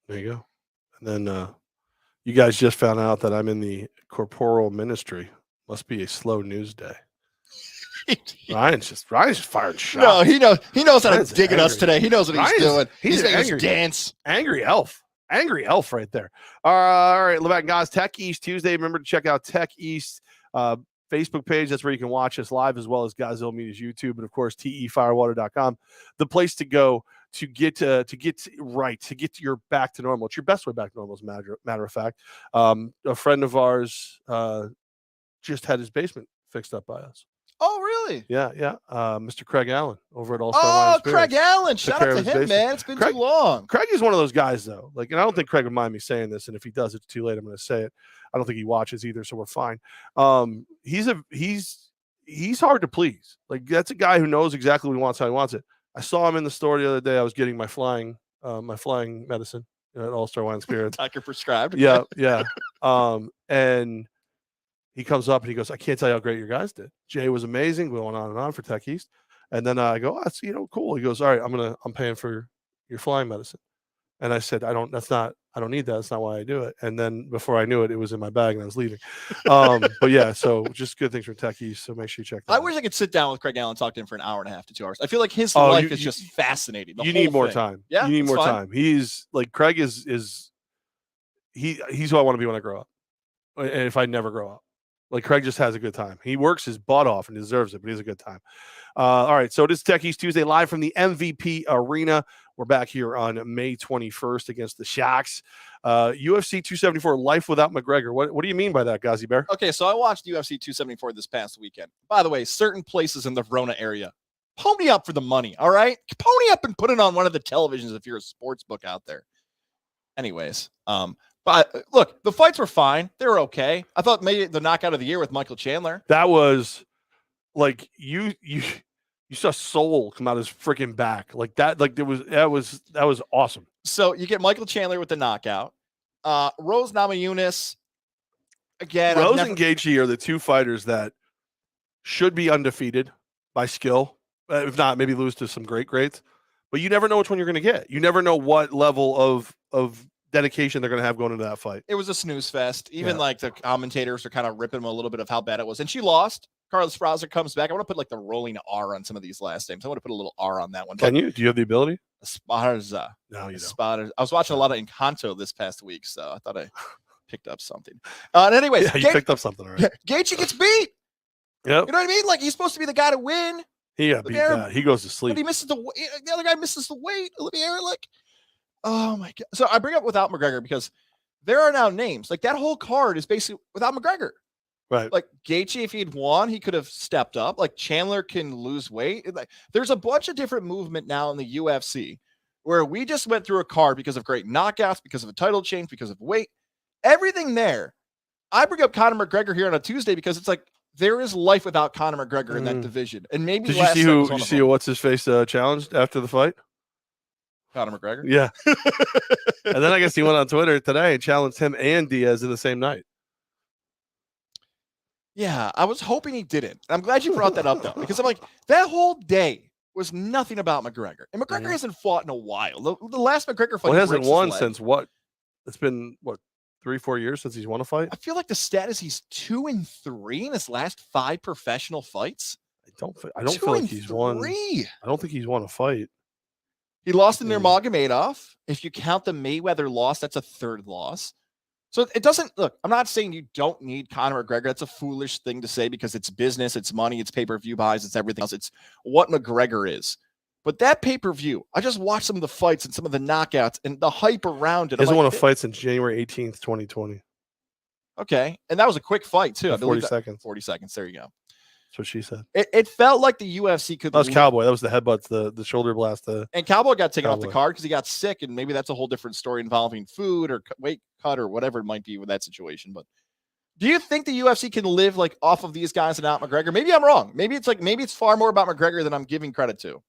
There you go. And then you guys just found out that I'm in the corporal ministry. Must be a slow news day. Ryan's just firing shots. No, he knows how to dig at us today. He knows what he's doing. He's making angry. us dance. Angry elf right there. All right, Levack and Goz, Tech East Tuesday. Remember to check out Tech East Facebook page. That's where you can watch us live, as well as Godzilla Media's YouTube, and of course tefirewater.com. The place to go to get your back to normal. It's your best way back to normal, as a matter of fact. A friend of ours just had his basement fixed up by us. Oh, really? Yeah. Mr. Craig Allen over at All-Star Wine Experience. Craig Allen. Shout out to him, man. It's been too long. Craig is one of those guys, though. Like, and I don't think Craig would mind me saying this, and if he does, it's too late. I'm going to say it. I don't think he watches either, so we're fine. He's hard to please. Like, that's a guy who knows exactly what he wants, how he wants it. I saw him in the store the other day. I was getting my flying medicine at All-Star Wine Experience. Doctor prescribed. Yeah. And he comes up and he goes, I can't tell you how great your guys did. Jay was amazing, going on and on for Tech East. And then I go, that's, cool. He goes, all right, I'm paying for your flying medicine. And I said, I don't need that. That's not why I do it. And then before I knew it, it was in my bag and I was leaving. But yeah, so just good things from Tech East. So make sure you check that out. I wish I could sit down with Craig Allen and talk to him for an hour and a half to 2 hours. I feel like his life is just fascinating. You need more time. Yeah. You need more time. He's like, Craig he's who I want to be when I grow up. And if I never grow up. Like, Craig just has a good time. He works his butt off and deserves it, but he has a good time. All right, so it is Tech East Tuesday, live from the MVP Arena. We're back here on May 21st against the Sharks. UFC 274, life without McGregor. What do you mean by that, Gozzy Bear? Okay, so I watched UFC 274 this past weekend. By the way, certain places in the Verona area, pony up for the money, all right? Pony up and put it on one of the televisions if you're a sports book out there. Anyways, but look, the fights were fine. They were okay. I thought maybe the knockout of the year with Michael Chandler. That was like you saw soul come out of his freaking back like that. Like that was awesome. So you get Michael Chandler with the knockout. Rose Namajunas again. Rose and Gaethje are the two fighters that should be undefeated by skill. If not, maybe lose to some greats. But you never know which one you're going to get. You never know what level of dedication they're going to have going into that fight. It was a snooze fest. Even like the commentators are kind of ripping him a little bit of how bad it was. And she lost. Carlos Fraser comes back. I want to put like the rolling R on some of these last names. I want to put a little R on that one. Can you? Do you have the ability? Esparza. No, you don't. Esparza. I was watching a lot of Encanto this past week, so I thought I picked up something. And anyways, yeah, you picked up something, all right. Gaethje gets beat. Yep. You know what I mean? Like, he's supposed to be the guy to win. He got beat bad. He goes to sleep. But he misses the other guy misses the weight. Olivier, like, oh my God. So I bring up without McGregor because there are now names. Like, that whole card is basically without McGregor. Right. Like, Gaethje, if he'd won, he could have stepped up. Like, Chandler can lose weight. Like, there's a bunch of different movement now in the UFC where we just went through a card because of great knockouts, because of a title change, because of weight, everything there. I bring up Conor McGregor here on a Tuesday because it's like there is life without Conor McGregor in that division. And maybe did you see who what's his face challenged after the fight? Conor McGregor. Yeah. And then I guess he went on Twitter today and challenged him and Diaz in the same night. Yeah, I was hoping he didn't. I'm glad you brought that up though, because I'm like, that whole day was nothing about McGregor, and McGregor hasn't fought in a while. The last McGregor fight, he hasn't won since what? It's been what, 3-4 years since he's won a fight. I feel like the stat is he's 2-3 in his last 5 professional fights. I don't feel like he's won. I don't think he's won a fight. He lost in Nurmagomedov. If you count the Mayweather loss, that's a 3rd loss. So it doesn't look. I'm not saying you don't need Conor McGregor. That's a foolish thing to say because it's business, it's money, it's pay-per-view buys, it's everything else. It's what McGregor is. But that pay-per-view, I just watched some of the fights and some of the knockouts and the hype around it. He hasn't won a fight since January 18th, 2020. Okay, and that was a quick fight too. 40 seconds. 40 seconds. There you go. That's what she said. It felt like the UFC could. That was Cowboy. That was the headbutts, the shoulder blast. And Cowboy got taken off the card because he got sick, and maybe that's a whole different story involving food or weight cut or whatever it might be with that situation. But do you think the UFC can live like off of these guys and not McGregor? Maybe I'm wrong. Maybe it's far more about McGregor than I'm giving credit to.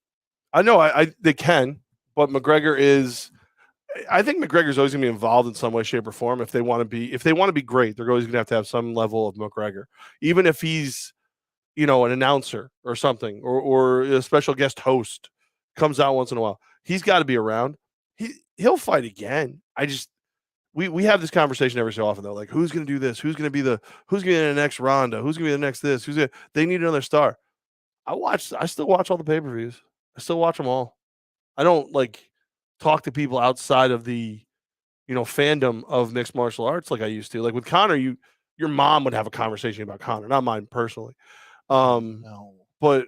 I know they can, but McGregor is. I think McGregor's always going to be involved in some way, shape, or form. If they want to be great, they're always going to have some level of McGregor, even if he's, an announcer or something, or a special guest host comes out once in a while. He's got to be around. He'll fight again. We have this conversation every so often though. Like, who's going to do this? Who's going to be the next Ronda? Who's going to be the next this? They need another star. I still watch all the pay-per-views. I still watch them all. I don't talk to people outside of the, fandom of mixed martial arts like I used to. Like with Conor, your mom would have a conversation about Conor, not mine personally. No. But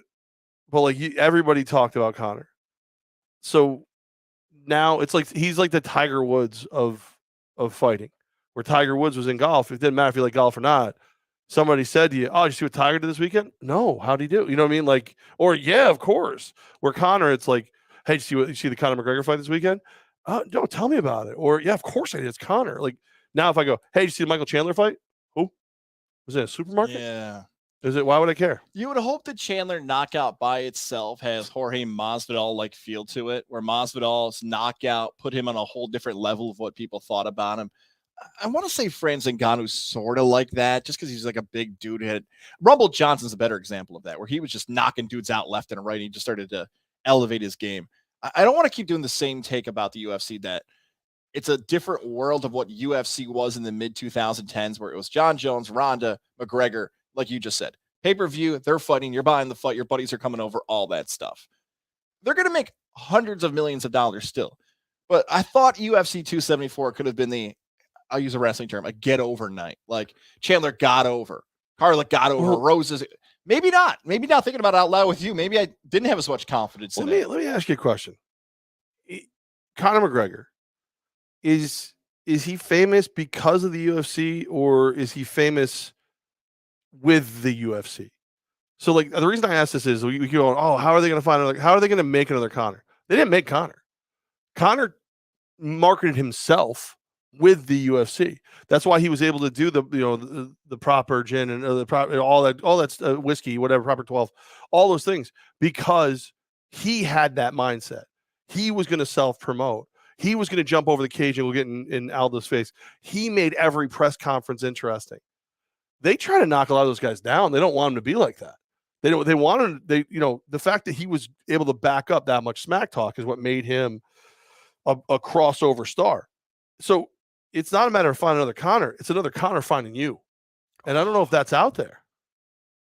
everybody talked about Conor. So now it's like he's like the Tiger Woods of fighting, where Tiger Woods was in golf. It didn't matter if you like golf or not. Somebody said to you, "Oh, did you see what Tiger did this weekend?" No, how'd he do? You know what I mean? Like, or yeah, of course. Where Conor, it's like, "Hey, did you see the Conor McGregor fight this weekend?" No, tell me about it. Or yeah, of course I did. It's Conor. Like now, if I go, "Hey, did you see the Michael Chandler fight?" Who was it? A supermarket? Yeah. Is it? Why would I care? You would hope the Chandler knockout by itself has Jorge Masvidal feel to it, where Masvidal's knockout put him on a whole different level of what people thought about him. I want to say Francis Ngannou's sort of like that, just because he's like a big dude. Rumble Johnson's a better example of that, where he was just knocking dudes out left and right. And he just started to elevate his game. I don't want to keep doing the same take about the UFC, that it's a different world of what UFC was in the mid 2010s, where it was John Jones, Ronda, McGregor, like you just said. Pay-per-view, they're fighting, you're buying the fight, your buddies are coming over, all that stuff. They're going to make hundreds of millions of dollars still. But I thought UFC 274 could have been I'll use a wrestling term, a get over night. Like Chandler got over, Carla got over, Roses. Maybe not. Maybe not thinking about it out loud with you. Maybe I didn't have as much confidence in it. Let me ask you a question. Conor McGregor, is he famous because of the UFC, or is he famous with the UFC? So the reason I ask this is we keep going, oh, how are they going to find another? How are they going to make another Conor? They didn't make Conor. Conor marketed himself with the UFC. That's why he was able to do the proper gin and the proper all that whiskey, whatever, proper 12, all those things, because he had that mindset. He was going to self-promote. He was going to jump over the cage and we'll get in Aldo's face. He made every press conference interesting. They try to knock a lot of those guys down. They don't want him to be like that. They want him. The fact that he was able to back up that much smack talk is what made him a crossover star. So it's not a matter of finding another Conor. It's another Conor finding you. And I don't know if that's out there.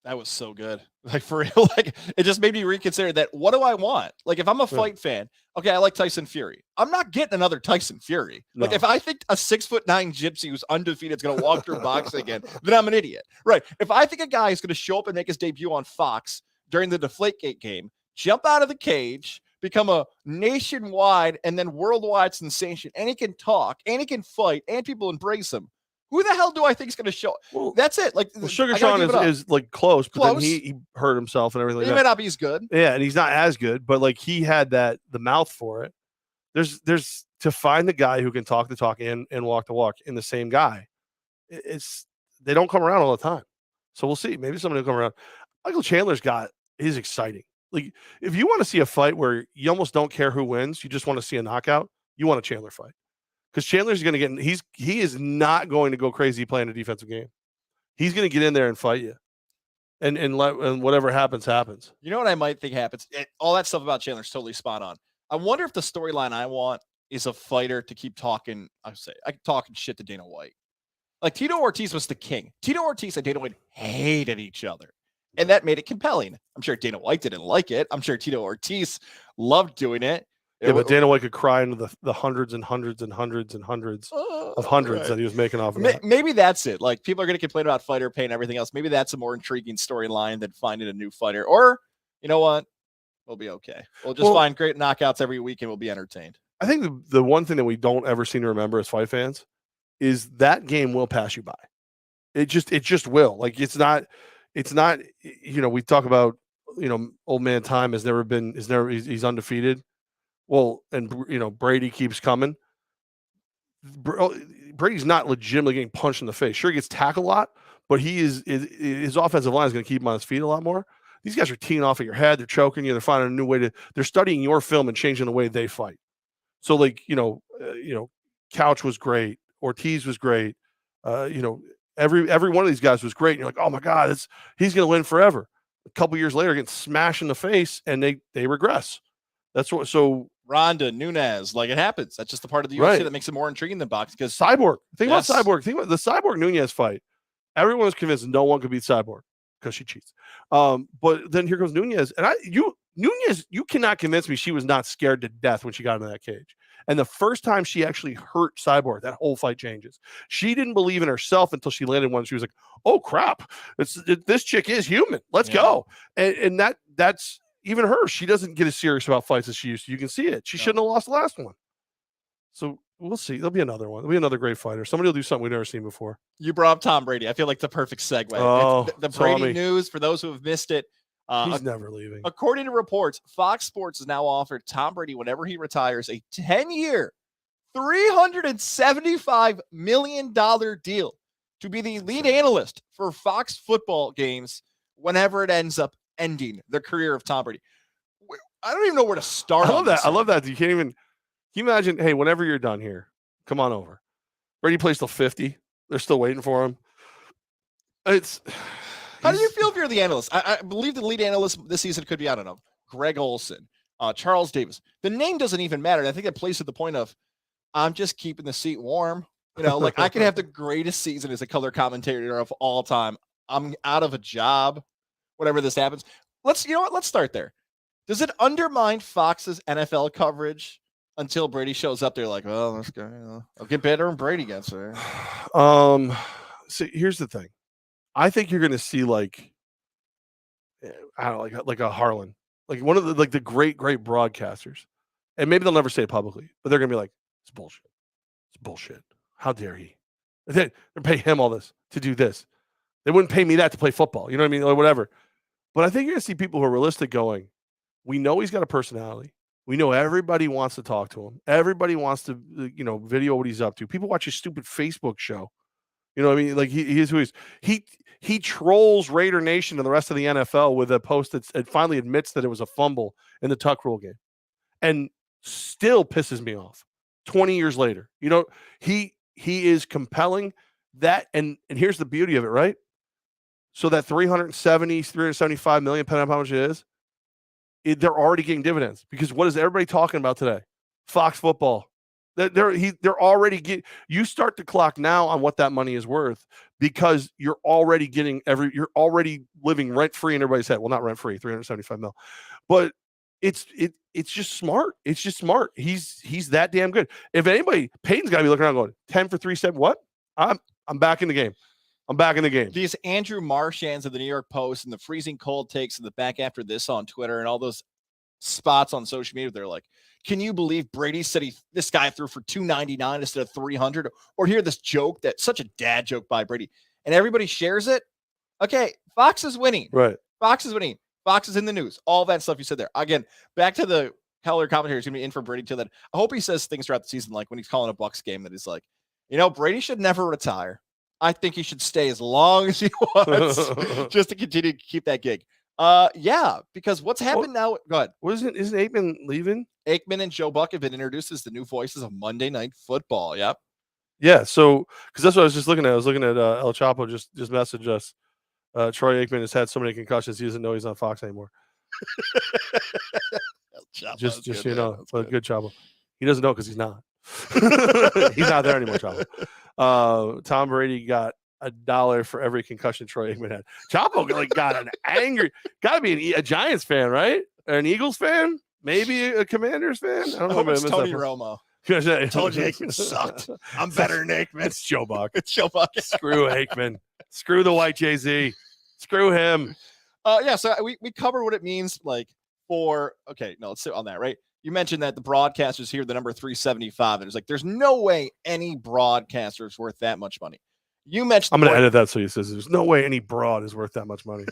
That was so good. For real, it just made me reconsider that. What do I want? If I'm a fight fan, okay, I like Tyson Fury. I'm not getting another Tyson Fury. No. If I think a 6'9" gypsy who's undefeated is going to walk through boxing again, then I'm an idiot. Right. If I think a guy is going to show up and make his debut on Fox during the Deflategate game, jump out of the cage, become a nationwide and then worldwide sensation, and he can talk, and he can fight, and people embrace him, who the hell do I think is going to show? Well, that's it. Sugar Sean is close, but then he hurt himself and everything. He may not be as good. Yeah, and he's not as good, but he had the mouth for it. There's to find the guy who can talk the talk and walk the walk in the same guy. They don't come around all the time, so we'll see. Maybe somebody will come around. Michael Chandler's he's exciting. Like, if you want to see a fight where you almost don't care who wins, you just want to see a knockout, you want a Chandler fight. Because Chandler's going to get, he is not going to go crazy playing a defensive game. He's going to get in there and fight you. And whatever happens, happens. You know what I might think happens? All that stuff about Chandler's totally spot on. I wonder if the storyline I want is a fighter to keep talking. Talking shit to Dana White. Like Tito Ortiz was the king. Tito Ortiz and Dana White hated each other. And that made it compelling. I'm sure Dana White didn't like it. I'm sure Tito Ortiz loved doing it. Yeah, but Dana White could cry into the hundreds and hundreds and hundreds and hundreds of hundreds right. that he was making off of that. Maybe that's it. Like, people are going to complain about fighter pay and everything else. Maybe that's a more intriguing storyline than finding a new fighter. Or, you know what? We'll be okay. We'll just find great knockouts every week and we'll be entertained. I think the one thing that we don't ever seem to remember as fight fans is that game will pass you by. It just will. Like, it's not, we talk about, old man time he's undefeated. Well, and Brady keeps coming. Brady's not legitimately getting punched in the face. Sure, he gets tackled a lot, but his offensive line is going to keep him on his feet a lot more. These guys are teeing off at your head. They're choking you. They're finding a new way they're studying your film and changing the way they fight. So, like, Couch was great. Ortiz was great. Every one of these guys was great. And you're like, oh my God, he's going to win forever. A couple years later, getting smashed in the face, and they regress. That's what. So Ronda, Nunes, like, it happens. That's just the part of the UFC that makes it more intriguing than boxing. Because Cyborg, think about Cyborg. Think about the Cyborg Nunes fight. Everyone was convinced no one could beat Cyborg because she cheats. But then here comes Nunes, and Nunes, you cannot convince me she was not scared to death when she got into that cage. And the first time she actually hurt Cyborg, that whole fight changes. She didn't believe in herself until she landed one. She was like, "Oh crap, this chick is human. Let's go." And that's. Even her, she doesn't get as serious about fights as she used to. You can see it. She shouldn't have lost the last one. So we'll see. There'll be another one. There'll be another great fighter. Somebody will do something we've never seen before. You brought up Tom Brady. I feel like the perfect segue. Oh, the Brady news, for those who have missed it. He's never leaving. According to reports, Fox Sports has now offered Tom Brady, whenever he retires, a 10-year, $375 million deal to be the lead analyst for Fox football games whenever it ends up ending the career of Tom Brady. I don't even know where to start. I love that. Can you imagine, hey, whenever you're done here, come on over. Brady plays till 50. They're still waiting for him. How do you feel if you're the analyst? I believe the lead analyst this season could be, I don't know, Greg Olson, Charles Davis. The name doesn't even matter. And I think that plays to the point of, I'm just keeping the seat warm. Like, I can have the greatest season as a color commentator of all time. I'm out of a job whenever this happens. Let's start there. Does it undermine Fox's NFL coverage until Brady shows up? They're like, well, let's go. I'll get better when Brady gets there. So here's the thing. I think you're going to see like a Harlan, like one of the great broadcasters, and maybe they'll never say it publicly, but they're going to be like, it's bullshit. It's bullshit. How dare he? They're paying him all this to do this. They wouldn't pay me that to play football. You know what I mean? Or whatever. But I think you're going to see people who are realistic going, we know he's got a personality. We know everybody wants to talk to him. Everybody wants to, video what he's up to. People watch his stupid Facebook show. You know what I mean? Like, he is who he trolls Raider Nation and the rest of the NFL with a post that finally admits that it was a fumble in the Tuck Rule game, and still pisses me off 20 years later. He is compelling that. And here's the beauty of it, right? So that 375 million, depending on how much it is, they're already getting dividends, because what is everybody talking about today? Fox football. They're already getting. You start the clock now on what that money is worth, because you're already getting you're already living rent free in everybody's head. Well, not rent free, 375 mil, but it's just smart. It's just smart. He's that damn good. If anybody, Peyton's got to be looking around going 10 for 370. What? I'm back in the game. I'm back in the game. These Andrew Marchands of the New York Post and the freezing cold takes in the back after this on Twitter and all those spots on social media, they're like, can you believe Brady said this guy threw for 299 instead of 300? Or hear this joke, that's such a dad joke by Brady, and everybody shares it. Okay, Fox is winning. Right. Fox is winning. Fox is in the news. All that stuff you said there. Again, back to the color commentary is going to be in for Brady till then. I hope he says things throughout the season, like when he's calling a Bucs game, that he's like, Brady should never retire. I think he should stay as long as he wants just to continue to keep that gig. Yeah, because what's happened now? Go ahead. Isn't Aikman leaving? Aikman and Joe Buck have been introduced as the new voices of Monday Night Football. Yep. Yeah, so because that's what I was just looking at. I was looking at El Chapo just messaged us. Troy Aikman has had so many concussions he doesn't know he's on Fox anymore. just you know, but good Chapo. He doesn't know because he's not. He's not there anymore, Chapo. Tom Brady got $1 for every concussion Troy Aikman had. Chapo got an angry. Got to be a Giants fan, right? An Eagles fan, maybe a Commanders fan. I don't know. It's Tony Romo. Told you Aikman sucked. I'm better than Aikman. It's Joe Buck. It's Joe Buck. Screw Aikman. Screw the white Jay-Z. Screw him. Yeah, so we covered what it means let's sit on that, right? You mentioned that the broadcasters here, the number 375, and it's like there's no way any broadcaster is worth that much money. You mentioned I'm going to edit that so he says there's no way any broad is worth that much money.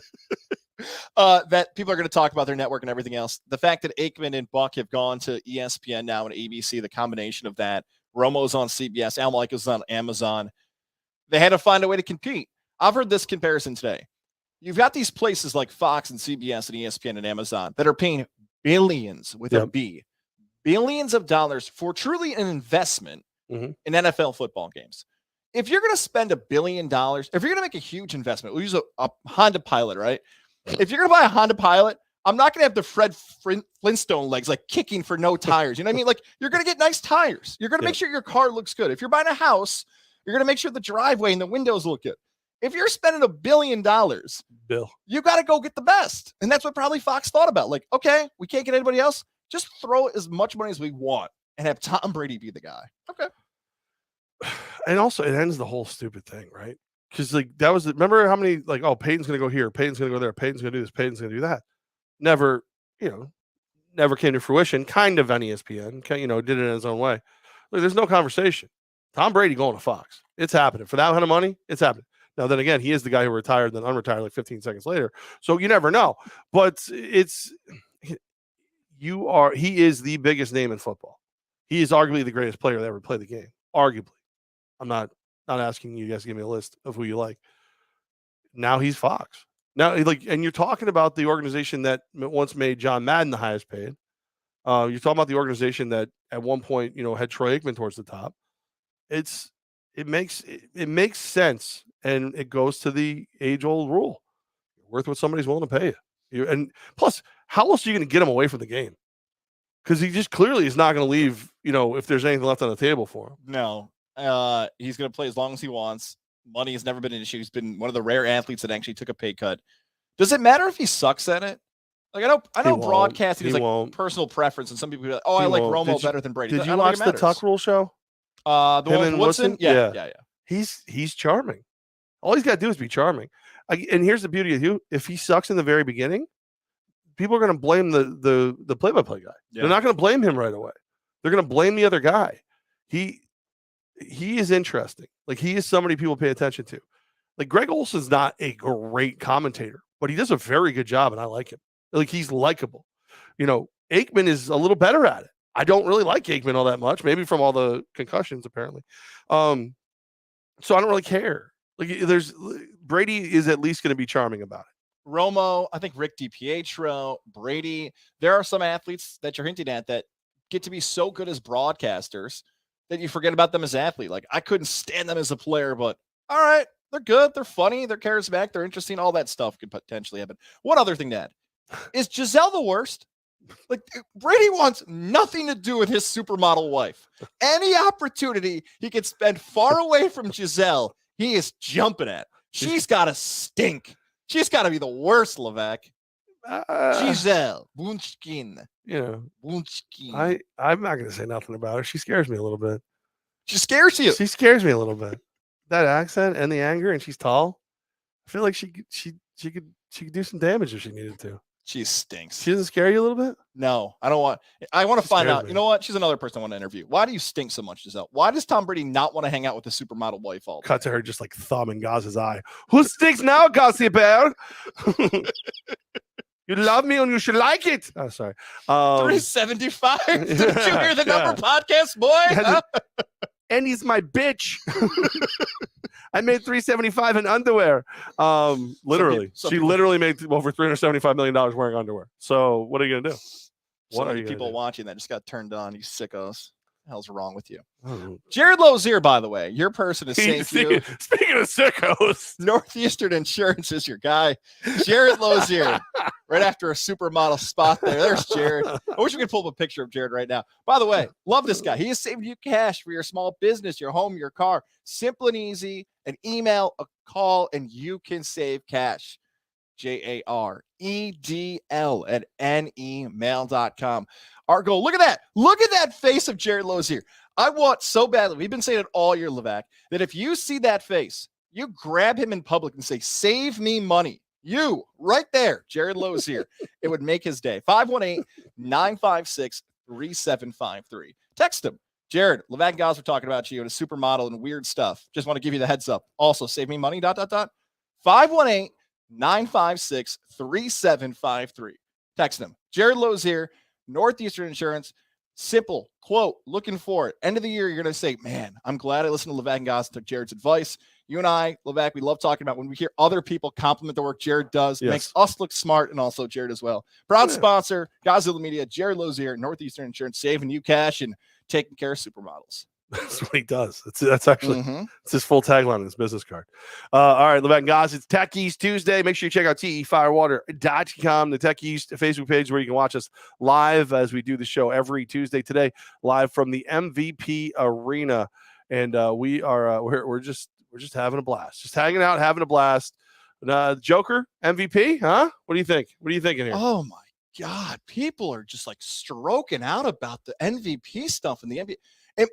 That people are going to talk about their network and everything else. The fact that Aikman and Buck have gone to ESPN now and ABC, the combination of that. Romo's on CBS, Al Michaels on Amazon. They had to find a way to compete. I've heard this comparison today. You've got these places like Fox and CBS and ESPN and Amazon that are paying billions with a B, billions of dollars for truly an investment in NFL football games. If you're going to spend $1 billion, if you're going to make a huge investment, we'll use a Honda Pilot, right? If you're going to buy a Honda Pilot, I'm not going to have the Fred Flintstone legs like kicking for no tires. You know what I mean? Like you're going to get nice tires. You're going to make sure your car looks good. If you're buying a house, you're going to make sure the driveway and the windows look good. If you're spending $1 billion, Bill, you got to go get the best. And that's what probably Fox thought about. Like, okay, we can't get anybody else. Just throw as much money as we want and have Tom Brady be the guy. Okay. And also it ends the whole stupid thing, right? Because that was remember how many Peyton's gonna go here, Peyton's gonna go there, Peyton's gonna do this, Peyton's gonna do that. Never came to fruition. Kind of on ESPN, did it in his own way. Look, there's no conversation. Tom Brady going to Fox. It's happening. For that kind of money, it's happening. Now then again, he is the guy who retired, then unretired like 15 seconds later. So you never know. But he is the biggest name in football. He is arguably the greatest player that ever played the game. Arguably. I'm not asking you guys to give me a list of who you like. Now he's Fox. Now, and you're talking about the organization that once made John Madden the highest paid. You're talking about the organization that at one point, had Troy Aikman towards the top. It makes sense, and it goes to the age-old rule: you're worth what somebody's willing to pay you. And plus, how else are you going to get him away from the game? Because he just clearly is not going to leave. If there's anything left on the table for him. No. He's going to play as long as he wants. Money has never been an issue. He's been one of the rare athletes that actually took a pay cut. Does it matter if he sucks at it? Like I know broadcasting is like personal preference, and some people are like, "Oh, I like Romo better than Brady." Did you watch the Tuck Rule show? The one with Woodson? Yeah. He's charming. All he's got to do is be charming. And here's the beauty of you: if he sucks in the very beginning, people are going to blame the play-by-play guy. Yeah. They're not going to blame him right away. They're going to blame the other guy. He is interesting. Like he is somebody people pay attention to. Like Greg Olson's not a great commentator, but he does a very good job, and I like him. Like he's likable. Aikman is a little better at it. I don't really like Aikman all that much, maybe from all the concussions apparently. So I don't really care. Like Brady is at least going to be charming about it. Romo, I think Rick DiPietro, Brady. There are some athletes that you're hinting at that get to be so good as broadcasters that you forget about them as athletes. Like I couldn't stand them as a player, but all right, they're good, they're funny, they're charismatic, they're interesting. All that stuff could potentially happen. One other thing, Dad, is Giselle the worst? Like Brady wants nothing to do with his supermodel wife. Any opportunity he could spend far away from Giselle, he is jumping at. She's got to stink. She's got to be the worst, Levack. Giselle Bunchkin. Bunchkin. I'm not going to say nothing about her. She scares me a little bit. She scares you. She scares me a little bit. That accent and the anger, and she's tall. I feel like she could do some damage if she needed to. She stinks. She doesn't scare you a little bit? No, I don't want. I want to find out. Me. You know what? She's another person I want to interview. Why do you stink so much, Giselle? Why does Tom Brady not want to hang out with the supermodel wife all day? Cut to her just like thumb in Goz's eye. Who stinks now, Gossy Bear? You love me and you should like it. Oh, sorry. 375. Did you hear the number podcast, boy? and he's my bitch. I made $375 in underwear. Literally, she literally made over $375 million wearing underwear. So what are you gonna do? What are you people watching that just got turned on? You sickos. What the hell's wrong with you? Jared Lozier, by the way, your person is saying speaking of sickos, Northeastern Insurance is your guy. Jared Lozier, right after a supermodel spot there. There's Jared. I wish we could pull up a picture of Jared right now. By the way, love this guy. He has saved you cash for your small business, your home, your car. Simple and easy. An email, a call, and you can save cash. JAREDL@nemail.com. Our goal. Look at that. Look at that face of Jared Lozier. I want so badly. We've been saying it all year, Levack, that if you see that face, you grab him in public and say, save me money. You right there, Jared Lozier. It would make his day. 518-956-3753. Text him. Jared, Levack and Goz, we're talking about you and a supermodel and weird stuff. Just want to give you the heads up. Also, save me money, ... 518-956-3753. Text them. Jared Lozier, Northeastern Insurance. Simple quote. Looking for it. End of the year, you're going to say, man, I'm glad I listened to Levack and Goz and took Jared's advice. You and I, Levack, we love talking about when we hear other people compliment the work Jared does. Yes. It makes us look smart and also Jared as well. Proud sponsor, Godzilla Media, Jared Lozier, Northeastern Insurance, saving you cash and taking care of supermodels. That's what he does. That's actually it's his full tagline on his business card. All right, Levack and Goz, it's Tech East Tuesday. Make sure you check out tefirewater.com, the Tech East Facebook page where you can watch us live as we do the show every Tuesday. Today, live from the MVP Arena, and we are we're just having a blast, just hanging out, having a blast. Joker MVP, huh? What do you think? What are you thinking here? Oh my God, people are just like stroking out about the MVP stuff in the NBA.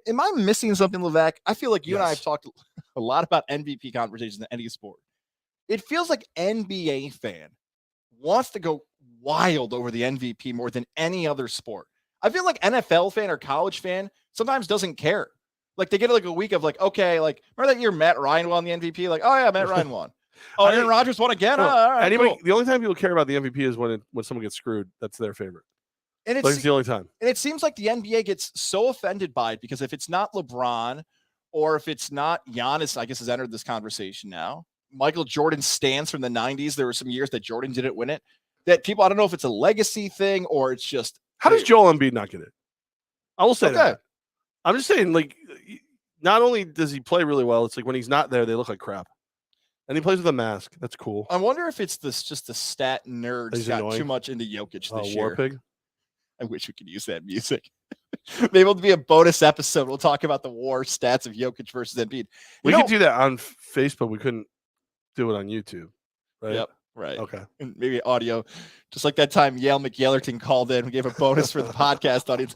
Am I missing something, Levack? I feel like you and I have talked a lot about MVP conversations in any sport. It feels like NBA fan wants to go wild over the MVP more than any other sport. I feel like NFL fan or college fan sometimes doesn't care. Like they get like a week of like, okay, like remember that year Matt Ryan won the MVP? Like, oh yeah, Matt Ryan won. Oh, Aaron Rodgers won again. Well, all right, cool. The only time people care about the MVP is when someone gets screwed. That's their favorite. And it's the only time. And it seems like the NBA gets so offended by it because if it's not LeBron or if it's not Giannis, I guess has entered this conversation now. Michael Jordan stands from the 90s. There were some years that Jordan didn't win it. That people, I don't know if it's a legacy thing or it's just. How does Joel Embiid not get it? I will say that. I'm just saying, like, not only does he play really well, it's like when he's not there, they look like crap. And he plays with a mask. That's cool. I wonder if it's just the stat nerds got too much into Jokic this year. War Pig? I wish we could use that music. Maybe it'll be a bonus episode. We'll talk about the war stats of Jokic versus Embiid. We could do that on Facebook. We couldn't do it on YouTube, right? Yep. Right. Okay. And maybe audio, just like that time Yale McYellerton called in. We gave a bonus for the podcast audience.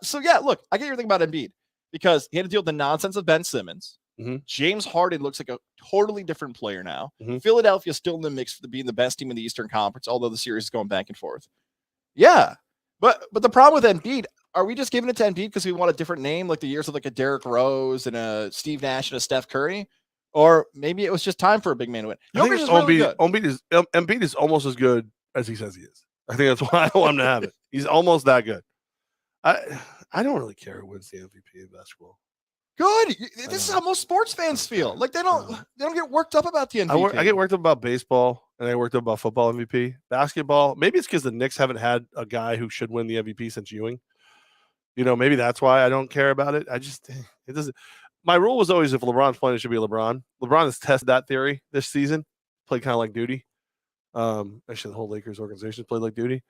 So yeah, look, I get your thing about Embiid because he had to deal with the nonsense of Ben Simmons. Mm-hmm. James Harden looks like a totally different player now. Mm-hmm. Philadelphia's still in the mix for being the best team in the Eastern Conference, although the series is going back and forth. Yeah. But the problem with Embiid, are we just giving it to Embiid because we want a different name, like the years of like a Derrick Rose and a Steve Nash and a Steph Curry? Or maybe it was just time for a big man to win. Embiid is almost as good as he says he is. I think that's why I want him to have it. He's almost that good. I don't really care who wins the MVP in basketball. Good. This is how most sports fans feel. Like they don't get worked up about the MVP. I get worked up about baseball and I get worked up about football MVP. Basketball, maybe it's because the Knicks haven't had a guy who should win the MVP since Ewing. You know, maybe that's why I don't care about it. It doesn't. My rule was always if LeBron's playing, it should be LeBron. LeBron has tested that theory this season. Played kind of like duty. Actually, the whole Lakers organization played like duty.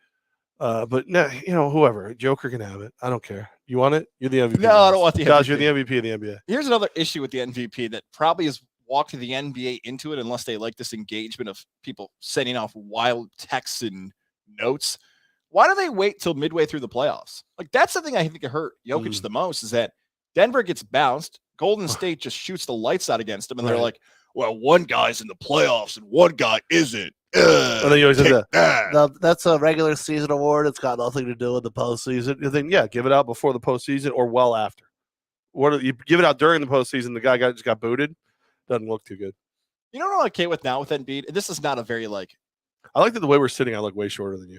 But no, whoever. Joker can have it. I don't care. You want it? You're the MVP. No, I don't want the MVP. Guys, you're the MVP of the NBA. Here's another issue with the MVP that probably has walked the NBA into it unless they like this engagement of people sending off wild texts and notes. Why do they wait till midway through the playoffs? Like, that's the thing I think hurt Jokic the most is that Denver gets bounced. Golden State just shoots the lights out against them. And they're like, well, one guy's in the playoffs and one guy isn't. And then you always say that. That's a regular season award. It's got nothing to do with the postseason. And then, give it out before the postseason or well after. You give it out during the postseason, the guy just got booted. Doesn't look too good. You know what I'm okay with now with Embiid? This is not a very I like that the way we're sitting, I look way shorter than you.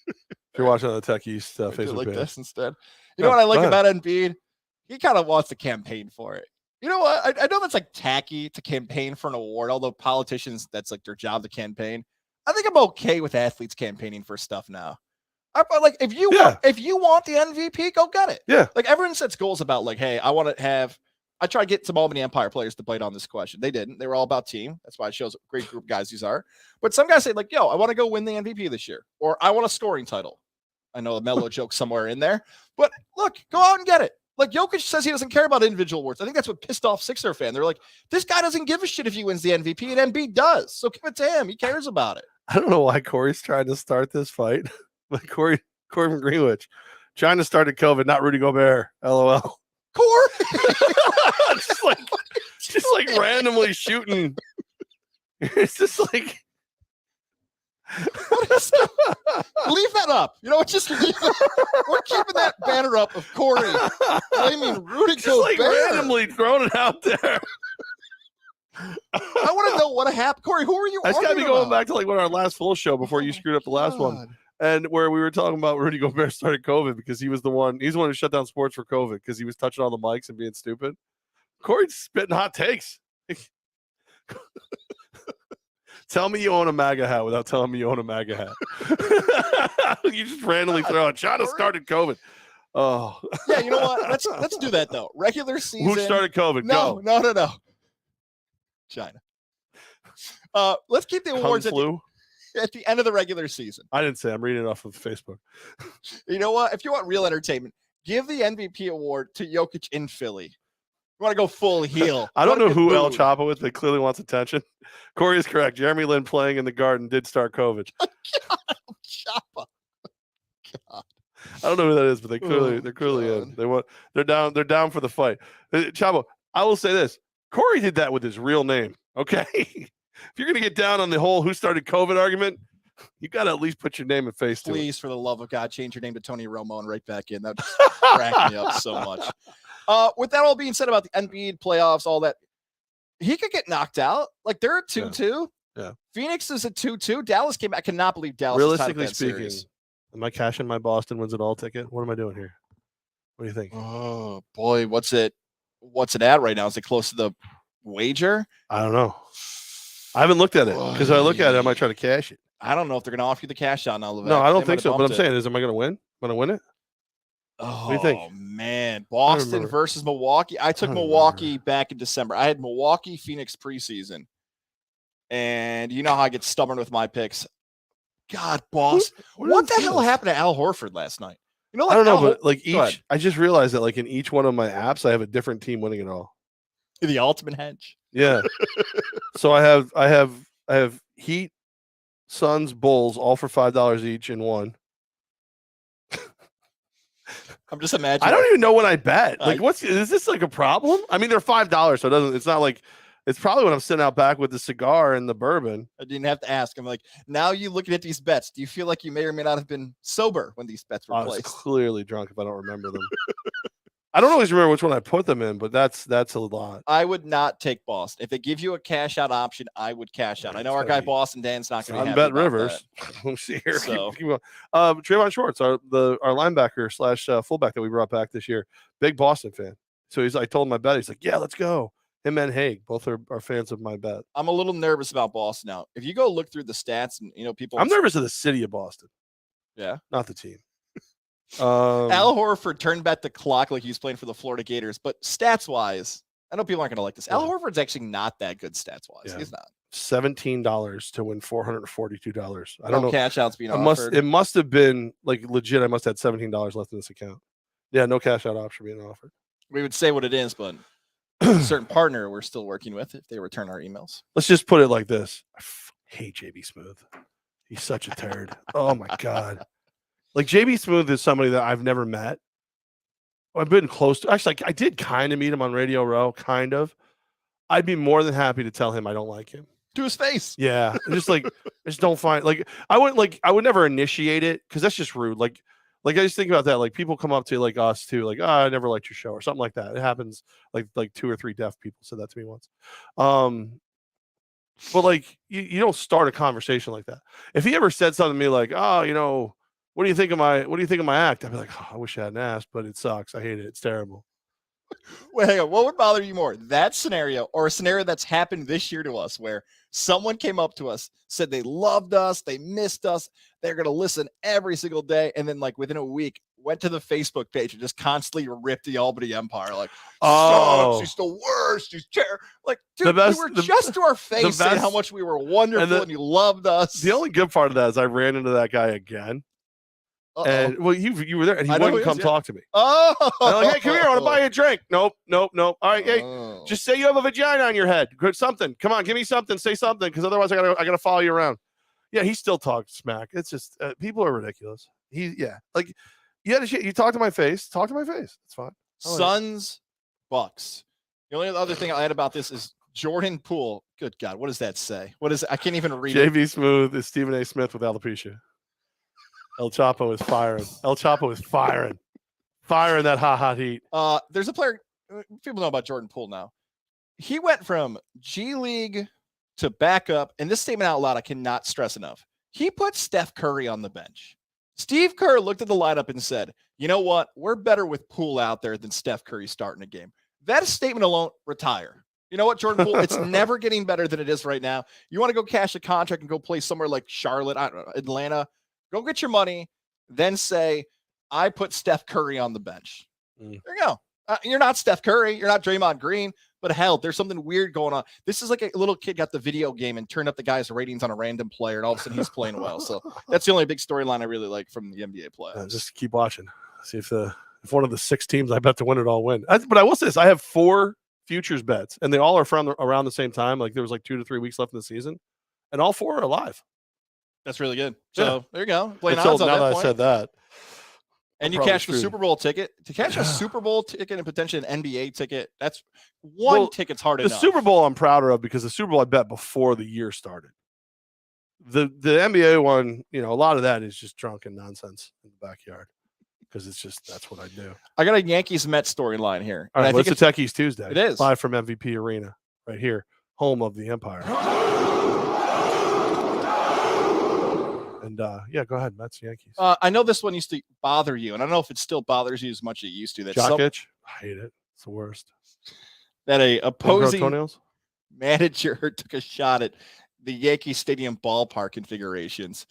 If you're watching on the Tech East Facebook like page. this instead. You know what I like about Embiid? he kind of wants to campaign for it. You know what? I know that's like tacky to campaign for an award, although politicians, that's like their job to campaign. I think I'm okay with athletes campaigning for stuff now. Like if you want the MVP, go get it. Yeah. Like everyone sets goals about like, hey, I try to get some Albany Empire players to bite on this question. They didn't. They were all about team. That's why it shows a great group of guys these are. But some guys say like, yo, I want to go win the MVP this year, or I want a scoring title. I know a mellow joke somewhere in there, but look, go out and get it. Like Jokic says he doesn't care about individual awards. I think that's what pissed off Sixer fan. They're like, this guy doesn't give a shit if he wins the MVP, and Embiid does. So give it to him. He cares about it. I don't know why Corey's trying to start this fight. But Corey from Greenwich trying to start a COVID, not Rudy Gobert. LOL. Corey, just like randomly shooting. It's just like leave that up. You know what? Just leave it. We're keeping that banner up of Corey blaming Rudy just Gobert. like randomly throwing it out there. I want to know what happened. Corey, who are you? That's got to be going about? back to like our last full show before you screwed up the last one. And where we were talking about Rudy Gobert started COVID because he's the one who shut down sports for COVID because he was touching all the mics and being stupid. Corey's spitting hot takes. Tell me you own a MAGA hat without telling me you own a MAGA hat. You just randomly throw out. China started COVID. Oh. Yeah, you know what? Let's do that though. Regular season. Who started COVID? No. China. Let's keep the awards at the end of the regular season. I didn't say. I'm reading it off of Facebook. You know what? If you want real entertainment, give the MVP award to Jokic in Philly. You want to go full heel. I don't know who El Chapo with, but clearly wants attention. Corey is correct. Jeremy Lin playing in the Garden did start COVID. God, Chapo. God. I don't know who that is, but they're clearly in. They're down for the fight. Chapo, I will say this. Corey did that with his real name. Okay. If you're going to get down on the whole who started COVID argument, you got to at least put your name and face to it. Please, for the love of God, change your name to Tony Romo and right back in. That just cracked me up so much. With that all being said about the NBA playoffs, all that, he could get knocked out. Like they're at 2-2. Yeah. Phoenix is at 2-2. Dallas came back. I cannot believe Dallas. Realistically speaking, am I cashing my Boston wins it all ticket? What am I doing here? What do you think? Oh boy, what's it at right now? Is it close to the wager? I don't know. I haven't looked at it because I look at it, I might try to cash it. I don't know if they're going to offer you the cash out now. Levack. No, I don't think so. But I'm saying is, am I going to win? Am I going to win it? Oh, what do you think? Man. Boston versus Milwaukee. I took Milwaukee back in December. I had Milwaukee, Phoenix preseason. And you know how I get stubborn with my picks. God, Boston. What the hell happened to Al Horford last night? You know, like I don't know, but like I just realized that like in each one of my apps, I have a different team winning it all. The ultimate hedge. Yeah. So I have Heat, Suns, Bulls, all for $5 each in one. I'm just imagining. I don't even know what I bet. Like, is this like a problem? I mean, they're $5, so it's not like it's probably when I'm sitting out back with the cigar and the bourbon. I didn't have to ask. I'm like, now you looking at these bets. Do you feel like you may or may not have been sober when these bets were placed? I was clearly drunk if I don't remember them. I don't always remember which one I put them in, but that's a lot. I would not take Boston. If they give you a cash out option, I would cash out. I know our guy Boston Dan's not going to be happy bet about Rivers. That. Let me see here. So. Keep Trayvon Shorts, our linebacker / fullback that we brought back this year, big Boston fan. So I told him my bet. He's like, yeah, let's go. Him and Haig both are fans of my bet. I'm a little nervous about Boston now. If you go look through the stats and people, I'm nervous of the city of Boston. Yeah, not the team. Al Horford turned back the clock like he was playing for the Florida Gators, but stats wise, I know people aren't going to like this. Al Horford's actually not that good stats wise. Yeah. He's not. $17 to win $442. I don't know. Cash outs being offered. It must have been like legit. I must have had $17 left in this account. Yeah, no cash out option being offered. We would say what it is, but a certain partner we're still working with if they return our emails. Let's just put it like this. I hate JB Smooth. He's such a turd. Oh my God. Like JB Smooth is somebody that I've never met. I've been close to. Actually, I did kind of meet him on Radio Row, kind of. I'd be more than happy to tell him I don't like him to his face. Yeah, just like I just don't find I would never initiate it because that's just rude. Like I just think about that. Like people come up to like us too, like I never liked your show or something like that. It happens. Like 2 or 3 deaf people said that to me once. But like you don't start a conversation like that. If he ever said something to me like, oh, what do you think of my act? I'd be like, I wish I hadn't asked, but it sucks. I hate it. It's terrible. Wait, hang on. What would bother you more? That scenario or a scenario that's happened this year to us where someone came up to us, said they loved us, they missed us, they're going to listen every single day. And then like within a week went to the Facebook page and just constantly ripped the Albany Empire. Like, sucks, he's the worst. He's like, dude, you were just to our face saying how much we were wonderful and you loved us. The only good part of that is I ran into that guy again. And well, you were there, and he wouldn't come talk to me. Oh, and I'm like, hey, come here, I want to buy you a drink. Nope. All right, hey, just say you have a vagina on your head. Good, something. Come on, give me something. Say something, because otherwise I gotta follow you around. Yeah, he still talks smack. It's just people are ridiculous. Like you talk to my face. Talk to my face. It's fine. Suns, Bucks. The only other thing I'll add about this is Jordan Poole. Good God, what does that say? What is? I can't even read it. JV Smooth is Stephen A. Smith with alopecia. El Chapo is firing. Firing that hot heat. There's a player. People know about Jordan Poole now. He went from G League to backup, and this statement out loud I cannot stress enough. He put Steph Curry on the bench. Steve Kerr looked at the lineup and said, "You know what? We're better with Poole out there than Steph Curry starting a game." That statement alone, retire. You know what, Jordan Poole? It's never getting better than it is right now. You want to go cash a contract and go play somewhere like Charlotte, I don't know, Atlanta. Go get your money, then say, I put Steph Curry on the bench. There you go. You're not Steph Curry. You're not Draymond Green. But hell, there's something weird going on. This is like a little kid got the video game and turned up the guy's ratings on a random player, and all of a sudden he's playing well. So that's the only big storyline I really like from the NBA playoffs. Just keep watching. See if one of the 6 teams I bet to win it all win. But I will say this. I have 4 futures bets, and they all are from around the same time. Like there was like 2 to 3 weeks left in the season, and all 4 are alive. That's really good. So there you go. Playing odds on that point. I said that. And you cash the Super Bowl ticket. To cash a Super Bowl ticket and potentially an NBA ticket, that's one ticket's hard enough. The Super Bowl I'm prouder of because the Super Bowl I bet before the year started. The NBA one, a lot of that is just drunken nonsense in the backyard because that's what I do. I got a Yankees-Mets storyline here. All right, it's a Techies Tuesday. It is. Live from MVP Arena right here, home of the Empire. And go ahead, Mets, Yankees. I know this one used to bother you, and I don't know if it still bothers you as much as it used to. That Jokic, I hate it. It's the worst. That a opposing manager took a shot at the Yankee Stadium ballpark configurations.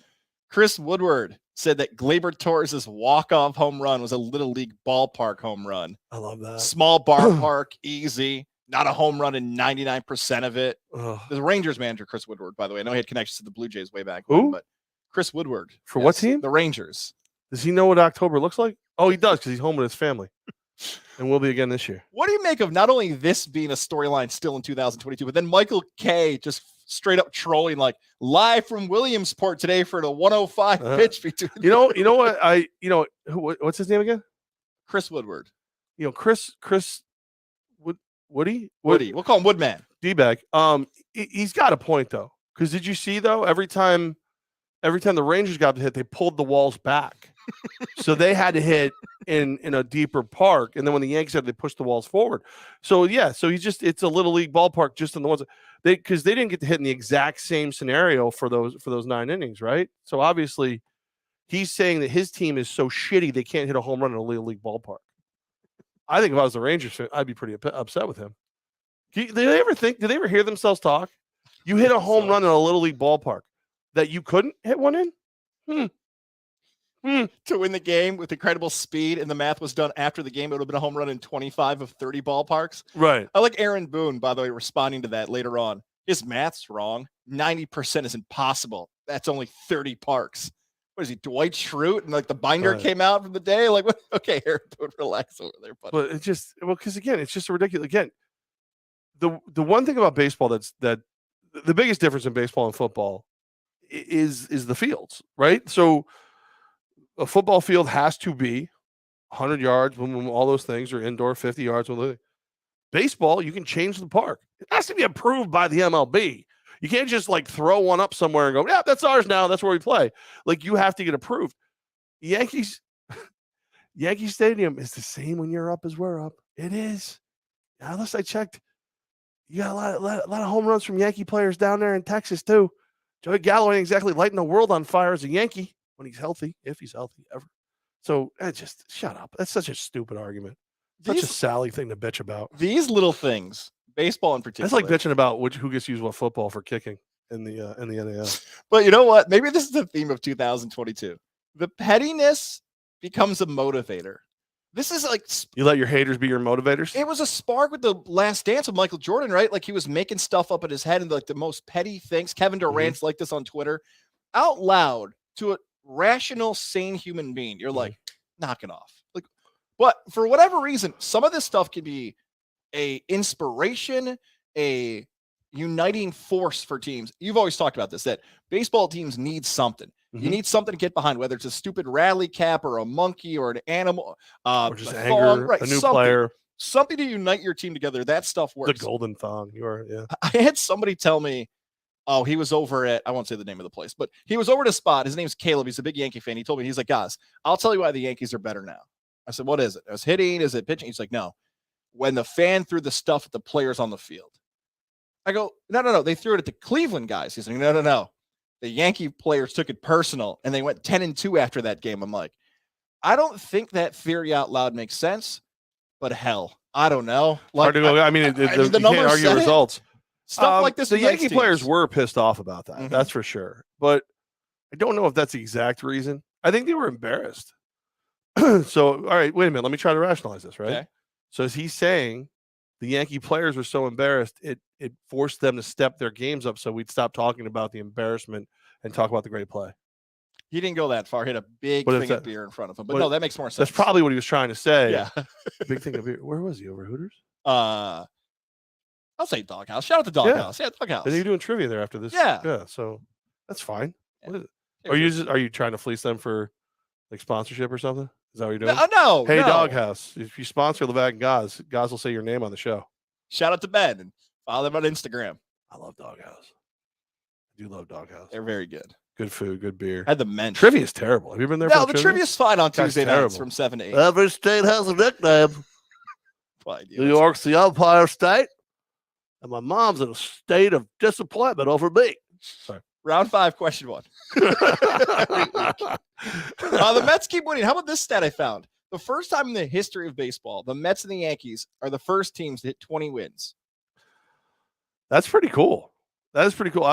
Chris Woodward said that Gleyber Torres' walk-off home run was a Little League ballpark home run. I love that. Small ballpark, easy. Not a home run in 99% of it. The Rangers manager, Chris Woodward, by the way. I know he had connections to the Blue Jays way back when, but Chris Woodward. For what team? The Rangers. Does he know what October looks like? Oh, he does because he's home with his family. And will be again this year. What do you make of not only this being a storyline still in 2022, but then Michael K just straight up trolling like live from Williamsport today for the 105 pitch between what's his name again? Chris Woodward. Chris Woody? We'll call him Woodman. D-bag. He's got a point though. Because did you see though, every time the Rangers got to hit, they pulled the walls back. So they had to hit in a deeper park. And then when the Yankees had, they pushed the walls forward. So it's a Little League ballpark just in the ones because they didn't get to hit in the exact same scenario for those 9 innings, right? So obviously he's saying that his team is so shitty they can't hit a home run in a Little League ballpark. I think if I was the Rangers fan, I'd be pretty upset with him. Did they ever hear themselves talk? You hit a home run in a Little League ballpark that you couldn't hit one in? To win the game with incredible speed, and the math was done after the game. It would have been a home run in 25 of 30 ballparks. Right. I like Aaron Boone, by the way, responding to that later on. His math's wrong. 90% is impossible. That's only 30 parks. What is he, Dwight Schrute? And like the binder came out from the day. Like, what? Okay, Aaron Boone, relax over there. Buddy. But because again, it's just ridiculous. Again, the one thing about baseball that the biggest difference in baseball and football is the fields, right? So a football field has to be 100 yards, all those things, or indoor 50 yards. Baseball, you can change the park. It has to be approved by the MLB. You can't just like throw one up somewhere and go, yeah, that's ours now. That's where we play. Like you have to get approved. Yankee Stadium is the same when you're up as we're up. It is. Unless I checked, you got a lot of home runs from Yankee players down there in Texas too. Joey Galloway ain't exactly lighting the world on fire as a Yankee when he's healthy, if he's healthy ever. So just shut up. That's such a stupid argument. Such a Sally thing to bitch about. These little things, baseball in particular. That's like bitching about who gets to use what football for kicking in the NAL. But you know what? Maybe this is the theme of 2022. The pettiness becomes a motivator. This is like you let your haters be your motivators. It was a spark with the Last Dance of Michael Jordan, right? Like he was making stuff up in his head and like the most petty things. Kevin Durant's like this on Twitter, out loud to a rational, sane human being. You're like, knock it off. Like, but for whatever reason, some of this stuff can be a inspiration, a uniting force for teams. You've always talked about this, that baseball teams need something. You need something to get behind, whether it's a stupid rally cap or a monkey or an animal, or just anger, right, a new player, something to unite your team together. That stuff works. The golden thong. I had somebody tell me, oh, he was over at, I won't say the name of the place, but he was over at a spot. His name's Caleb. He's a big Yankee fan. He told me, he's like, guys, I'll tell you why the Yankees are better now. I said, what is it? Is hitting? Is it pitching? He's like, no. When the fan threw the stuff at the players on the field. I go, no. They threw it at the Cleveland guys. He's like, no. The Yankee players took it personal, and they went 10-2 after that game. I'm like, I don't think that theory out loud makes sense, but hell, I don't know. Like, hard to go. I mean, the you can't argue results. Stuff like this. The Yankee players were pissed off about that. That's for sure. But I don't know if that's the exact reason. I think they were embarrassed. So, all right, wait a minute. Let me try to rationalize this, right? Okay. So is he saying the Yankee players were so embarrassed, it forced them to step their games up so we'd stop talking about the embarrassment and talk about the great play? He didn't go that far. He had a big thing of beer in front of him. But no, that makes more sense. That's probably what he was trying to say. Yeah. Big thing of beer. Where was he? Over Hooters? I'll say Doghouse. Shout out to Doghouse. Yeah, Doghouse. And you're doing trivia there after this. Yeah. So that's fine. Yeah. What is it? Are you trying to fleece them for like sponsorship or something? Is that what you're doing? No. Hey, Doghouse. If you sponsor Levack and Goz, Goz will say your name on the show. Shout out to Ben and follow them on Instagram. I love Doghouse. I do love Doghouse. They're very good. Good food, good beer. I had the mention. Trivia is terrible. Have you been there? No, the trivia's fine on Tuesday nights from 7 to 8. Every state has a nickname. New York's the Empire State, and my mom's in a state of disappointment over me. Sorry. Round 5, question 1. The Mets keep winning. How about this stat I found? The first time in the history of baseball, the Mets and the Yankees are the first teams to hit 20 wins. That's pretty cool. That is pretty cool.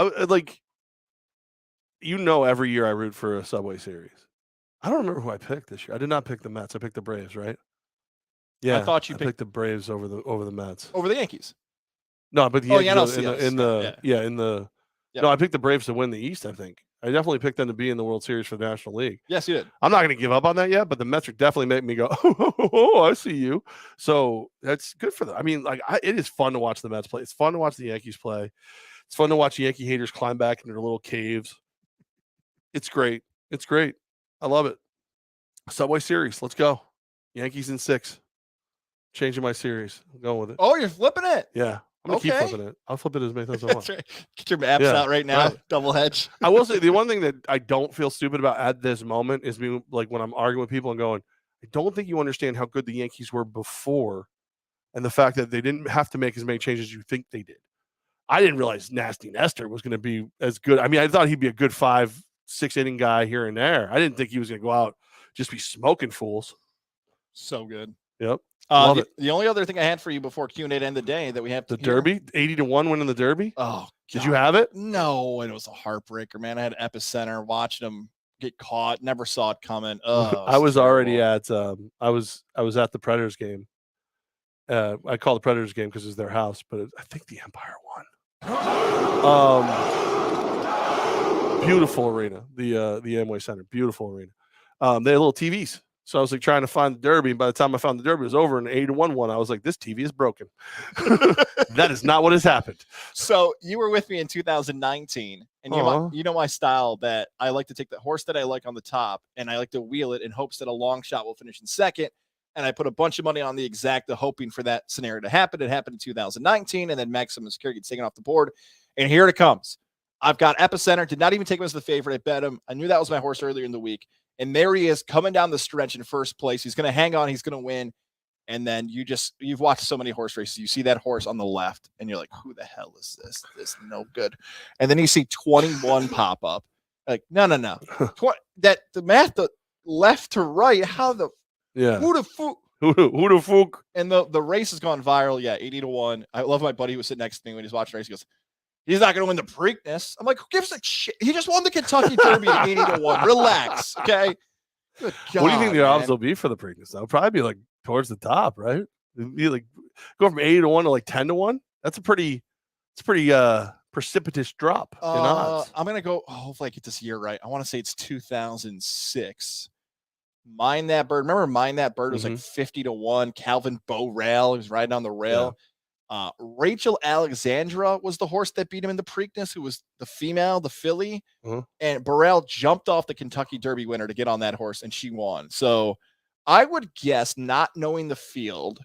Every year I root for a Subway Series. I don't remember who I picked this year. I did not pick the Mets. I picked the Braves, right? Yeah, I thought you picked the Braves over the Mets. Over the Yankees. No, but the Yankees Yep. No, I picked the Braves to win the East, I think. I definitely picked them to be in the World Series for the National League. Yes, you did. I'm not going to give up on that yet, but the Mets are definitely making me go, oh, I see you. So that's good for them. I mean, it is fun to watch the Mets play. It's fun to watch the Yankees play. It's fun to watch the Yankee haters climb back into their little caves. It's great. It's great. I love it. Subway Series. Let's go. Yankees in 6. Changing my series. I'm going with it. Oh, you're flipping it. Yeah. I'm going to keep flipping it. I'll flip it as many times as I want. Right. Get your maps out right now. Right. Double hedge. I will say the one thing that I don't feel stupid about at this moment is being like when I'm arguing with people and going, I don't think you understand how good the Yankees were before and the fact that they didn't have to make as many changes as you think they did. I didn't realize Nasty Nestor was going to be as good. I mean, I thought he'd be a good 5-6 inning guy here and there. I didn't think he was going to go out just be smoking fools. So good. Yep. The only other thing I had for you before Q&A to end the day that we have to Derby, 80-1 winning the Derby. Oh, God. Did you have it? No, and it was a heartbreaker, man. I had Epicenter watching them get caught. Never saw it coming. Oh, I was already at I was at the Predators game. I call the Predators game because it's their house, but I think the Empire won. Beautiful arena, the Amway Center, beautiful arena. They had little TVs. So I was like trying to find the Derby, and by the time I found the Derby, it was over, and 80-1 won. I was like, this TV is broken. That is not what has happened. So you were with me in 2019, and you know my style that I like to take the horse that I like on the top, and I like to wheel it in hopes that a long shot will finish in second. And I put a bunch of money on the exacta, hoping for that scenario to happen. It happened in 2019, and then Maximum Security gets taken off the board. And here it comes. I've got Epicenter. Did not even take him as the favorite. I bet him. I knew that was my horse earlier in the week. And there he is coming down the stretch in first place. He's going to hang on. He's going to win. And then you've watched so many horse races. You see that horse on the left, and you're like, who the hell is this? This is no good. And then you see 21 pop up. Like, no. The math, the left to right. How the yeah? Who Who the fuck? And the race has gone viral. Yeah, 80-1. I love my buddy who was sitting next to me when he's watching the race. He goes, he's not going to win the Preakness. I'm like, who gives a shit? He just won the Kentucky Derby at 80-1. Relax, okay? Good God, what do you think the odds man. will be for the Preakness? That'll probably be like towards the top, right? It'd be like go from 80-1 to like 10-1. That's a pretty precipitous drop in odds. I'm gonna go. Hopefully, I get this year right. I want to say it's 2006. Mind That Bird. Remember, Mind That Bird was like 50-1. Calvin Borel, he was riding on the rail. Yeah. Rachel Alexandra was the horse that beat him in the Preakness, who was the female, the filly. And Burrell jumped off the Kentucky Derby winner to get on that horse, and she won. So I would guess, not knowing the field,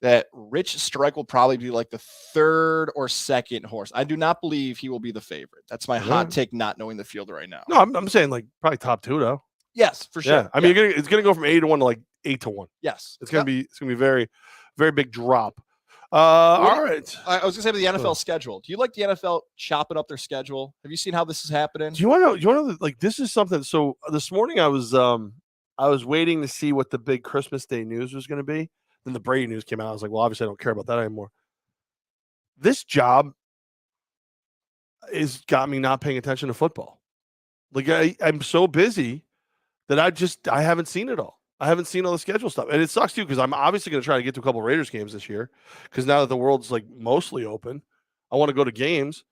that Rich Strike will probably be like the third or second horse. I do not believe he will be the favorite. That's my hot take, not knowing the field right now. No, I'm saying like probably top 2 though. Yes, for sure. Yeah. I mean, it's gonna go from 80-1 to like 8-1. Yes, it's gonna be very, very big drop. All right. I was gonna say the NFL schedule. Do you like the NFL chopping up their schedule? Have you seen how this is happening? Do you want to know? Like, this is something. So this morning I was waiting to see what the big Christmas Day news was going to be. Then the Brady news came out. I was like, well, obviously I don't care about that anymore. This job is got me not paying attention to football. Like I'm so busy that I haven't seen it all. I haven't seen all the schedule stuff. And it sucks too, because I'm obviously going to try to get to a couple of Raiders games this year, because now that the world's like mostly open, I want to go to games,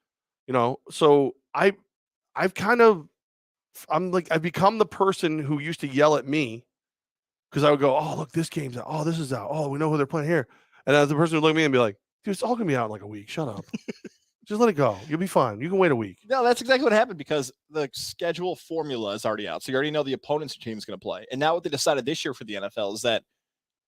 so I've become the person who used to yell at me because I would go, oh, look, this game's out. Oh, this is out. Oh, we know who they're playing here. And the person would look at me and be like, dude, it's all going to be out in like a week. Shut up. Just let it go. You'll be fine. You can wait a week. No, that's exactly what happened, because the schedule formula is already out. So you already know the opponent's team is going to play. And now what they decided this year for the NFL is that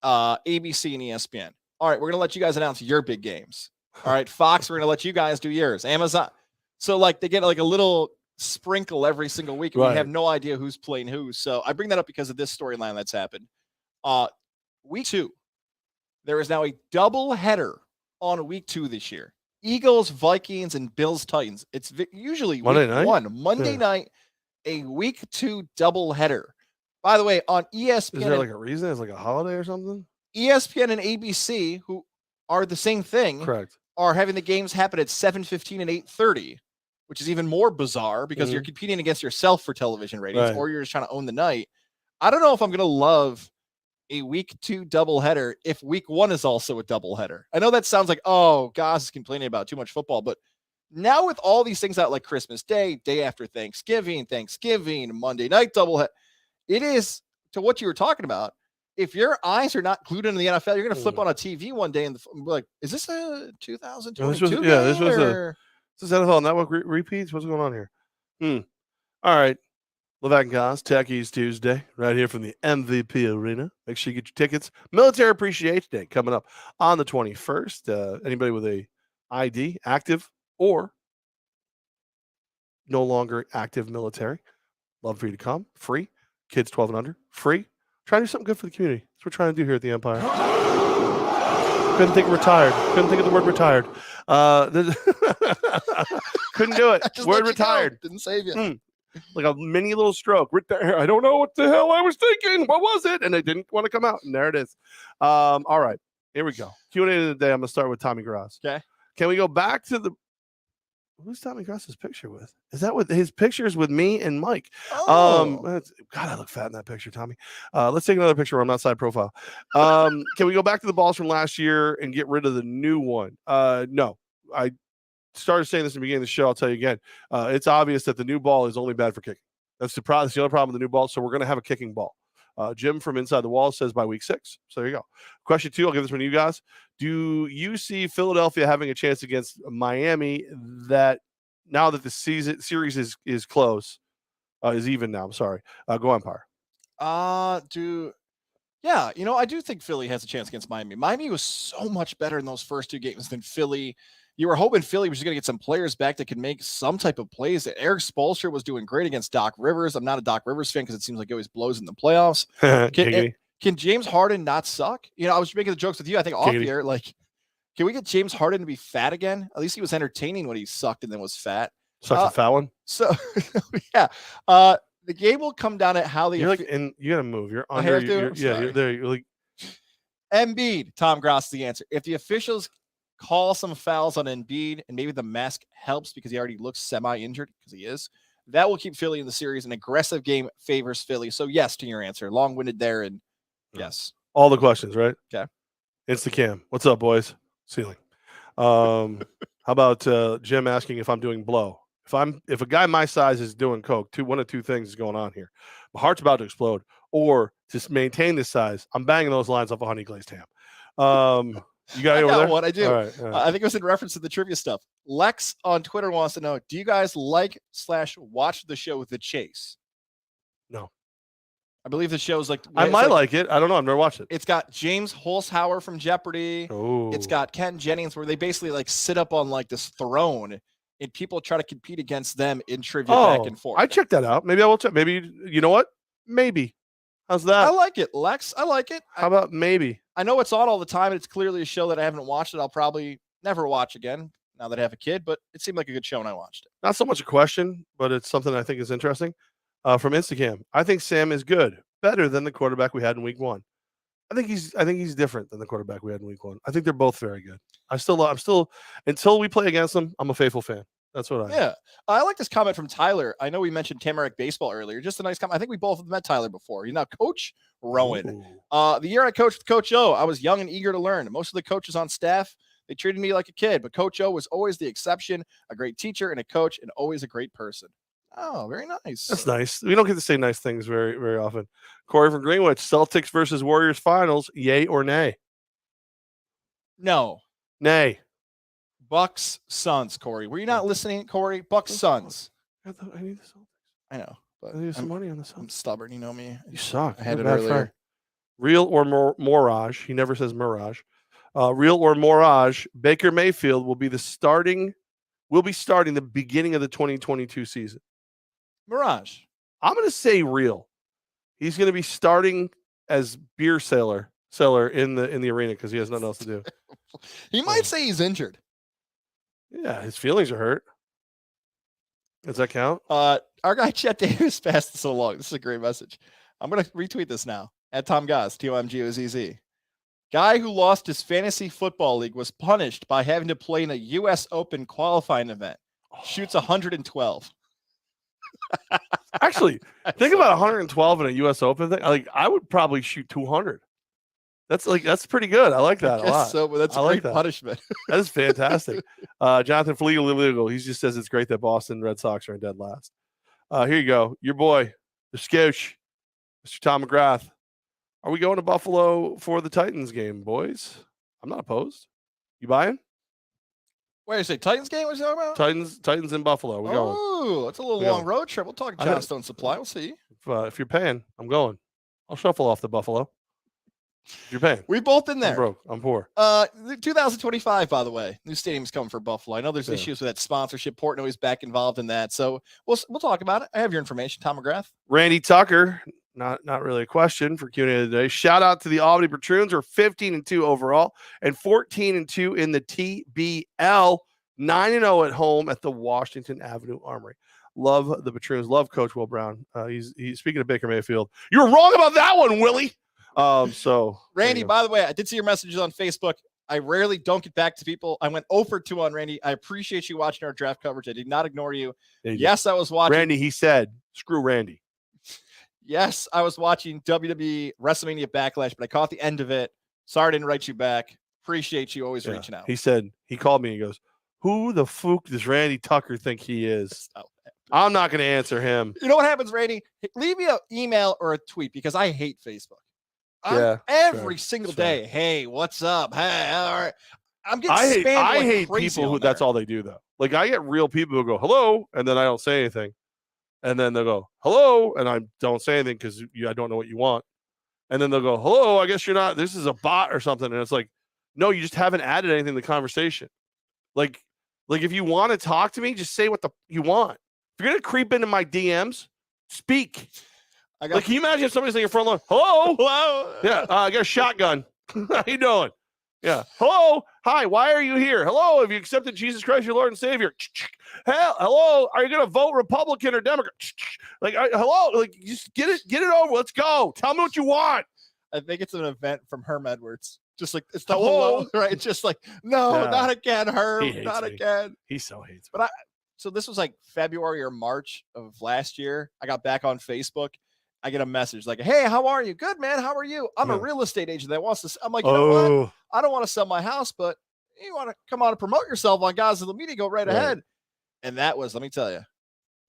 ABC and ESPN, all right, we're going to let you guys announce your big games. All right, Fox, we're going to let you guys do yours. Amazon. So like they get like a little sprinkle every single week, and we have no idea who's playing who. So I bring that up because of this storyline that's happened. Week 2, there is now a double header on week 2 this year. Eagles, Vikings, and Bills, Titans. It's usually Monday week night? 1, Monday night, a week 2 double header. By the way, on ESPN, is there like a reason? It's like a holiday or something? ESPN and ABC, who are the same thing, correct, are having the games happen at 7:15 and 8:30, which is even more bizarre because you're competing against yourself for television ratings, or you're just trying to own the night. I don't know if I'm going to love a week 2 doubleheader if week 1 is also a doubleheader. I know that sounds like, oh, Goz is complaining about too much football, but now with all these things out, like Christmas Day, day after Thanksgiving, Monday night doubleheader, it is, to what you were talking about, if your eyes are not glued into the NFL, you're going to flip on a TV one day and be like, is this a 2022 this was NFL Network repeats? What's going on here? All right. Levack and Goz, Techies Tuesday, right here from the MVP Arena. Make sure you get your tickets. Military Appreciation Day coming up on the 21st. Anybody with a ID, active or no longer active military, love for you to come. Free. Kids 12 and under, free. Try to do something good for the community. That's what we're trying to do here at the Empire. Couldn't think of retired. Couldn't think of the word retired. Couldn't do it. Word retired. Didn't save you. Like a mini little stroke. I don't know what the hell I was thinking. What was it? And it didn't want to come out. And there it is. All right. Here we go. Q&A of the day. I'm going to start with Tommy Gross. Okay. Can we go back to the... Who's Tommy Gross's picture with? Is that with his pictures with me and Mike? Oh. God, I look fat in that picture, Tommy. Let's take another picture where I'm not side profile. Can we go back to the balls from last year and get rid of the new one? No. I started saying this in the beginning of the show. I'll tell you again. It's obvious that the new ball is only bad for kicking. That's the problem. That's the only problem with the new ball. So we're going to have a kicking ball. Jim from Inside the Wall says by week 6. So there you go. Question 2, I'll give this one to you guys. Do you see Philadelphia having a chance against Miami that now that the series is close, is even now? I'm sorry. Go Empire. Yeah, I do think Philly has a chance against Miami. Miami was so much better in those first 2 games than Philly. You were hoping Philly was just going to get some players back that could make some type of plays. Eric Spoelstra was doing great against Doc Rivers. I'm not a Doc Rivers fan because it seems like he always blows in the playoffs. Can James Harden not suck? I was making the jokes with you, I think, off here. Like, can we get James Harden to be fat again? At least he was entertaining when he sucked and then was fat. Such a fat one? So, yeah. The game will come down at how they... You're like, and you got to move. You're under. You're there. You're like, Embiid, Tom Gross is the answer. If the officials call some fouls on Embiid and maybe the mask helps because he already looks semi-injured because he is, that will keep Philly in the series. An aggressive game favors Philly. So yes to your answer. Long-winded there and yes. All the questions, right? Okay. Instacam. What's up, boys? Ceiling. How about Jim asking if I'm doing blow? If a guy my size is doing coke, one of two things is going on here. My heart's about to explode, or to maintain this size, I'm banging those lines off a honey glazed ham. You got it over there? What I do. All right. I think it was in reference to the trivia stuff. Lex on Twitter wants to know: do you guys like/watch the show The Chase? No. I believe the show's like I might like it. I don't know. I've never watched it. It's got James Holzhauer from Jeopardy. Oh. It's got Ken Jennings, where they basically like sit up on like this throne and people try to compete against them in trivia back and forth. I checked that out. Maybe I will check. Maybe, you know what? Maybe. How's that? I like it, Lex. I like it. How about maybe? I know it's on all the time. It's clearly a show that I haven't watched it. I'll probably never watch again now that I have a kid, but it seemed like a good show and I watched it. Not so much a question, but it's something I think is interesting. From Instacam, I think Sam is good, better than the quarterback we had in week 1. I think he's different than the quarterback we had in week 1. I think they're both very good. I'm still until we play against them, I'm a faithful fan. That's what I like this comment from Tyler. I know we mentioned Tamarack baseball earlier. Just a nice comment. I think we both have met Tyler before. You know, Coach Rowan. The year I coached with Coach O, I was young and eager to learn. Most of the coaches on staff, they treated me like a kid, but Coach O was always the exception, a great teacher and a coach, and always a great person. Oh, very nice. That's nice. We don't get to say nice things very, very often. Corey from Greenwich, Celtics versus Warriors finals, yay or nay? No. Nay. Bucks, Suns, Corey. Were you not listening, Corey? Bucks, Suns. I need the Celtics. I know. But I need some money on the Celtics. I'm stubborn. You know me. You suck. I had it earlier. Friend. Real or mirage? He never says mirage. Real or mirage? Baker Mayfield will be starting the beginning of the 2022 season. Mirage. I'm going to say real. He's going to be starting as beer seller in the arena because he has nothing else to do. He might say he's injured. Yeah, his feelings are hurt. Does that count? Our guy Chet Davis passed this along. This is a great message. I'm going to retweet this now. At Tom Goz, TOMGOZZ. Guy who lost his fantasy football league was punished by having to play in a U.S. Open qualifying event. Shoots 112. Actually, think about 112 in a U.S. Open thing. Like, I would probably shoot 200. That's pretty good. I like that a lot. So, but that's a great punishment. That is fantastic. Jonathan Flegal, he just says it's great that Boston Red Sox are in dead last. Here you go. Your boy, the Scooch, Mr. Tom McGrath. Are we going to Buffalo for the Titans game, boys? I'm not opposed. You buying? Wait, you say Titans game? What you talking about? Titans in Buffalo. We're going. Oh, that's a little long road trip. We'll talk Johnstone Supply. We'll see. If you're paying, I'm going. I'll shuffle off the Buffalo. You're paying. We've both been there. I'm broke. I'm poor. 2025, by the way. New stadium's coming for Buffalo. I know there's issues with that sponsorship. Portnoy's back involved in that. So we'll talk about it. I have your information, Tom McGrath. Randy Tucker, not really a question for Q&A today. Shout out to the Albany Patroons. We're 15-2 overall and 14-2 in the TBL. 9-0 at home at the Washington Avenue Armory. Love the Patroons. Love Coach Will Brown. He's speaking of Baker Mayfield. You were wrong about that one, Willie. So Randy, by the way, I did see your messages on Facebook. I rarely don't get back to people. I went 0 for 2 on Randy. I appreciate you watching our draft coverage. I did not ignore you. Yes, I was watching. Randy, he said, screw Randy. Yes, I was watching WWE WrestleMania Backlash, but I caught the end of it. Sorry I didn't write you back. Appreciate you always reaching out. He said, he called me and he goes, who the fuck does Randy Tucker think he is? I'm not going to answer him. You know what happens, Randy? Leave me an email or a tweet because I hate Facebook. Every single day. Hey, what's up? Hey, all right. I'm getting spammed. I hate people who that's all they do though. Like I get real people who go hello, and then I don't say anything, and then they'll go hello, and I don't say anything because I don't know what you want, and then they'll go hello. I guess you're not. This is a bot or something, and it's like, no, you just haven't added anything to the conversation. Like if you want to talk to me, just say what you want. If you're gonna creep into my DMs, speak. Can you imagine if somebody's in your front lawn? Hello? Yeah, I got a shotgun. How you doing? Yeah. Hello? Hi, why are you here? Hello, have you accepted Jesus Christ, your Lord and Savior? Hello, are you going to vote Republican or Democrat? Hello? Just get it over. Let's go. Tell me what you want. I think it's an event from Herm Edwards. Just like it's the whoa, right? It's just like no, not again, Herm, not again. He so hates me. But so this was like February or March of last year. I got back on Facebook. I get a message like, "Hey, how are you? Good, man. How are you? I'm a real estate agent that wants to." I'm like, you know what? I don't want to sell my house, but you want to come on and promote yourself on Goz and the media? Go right ahead. And that was, let me tell you,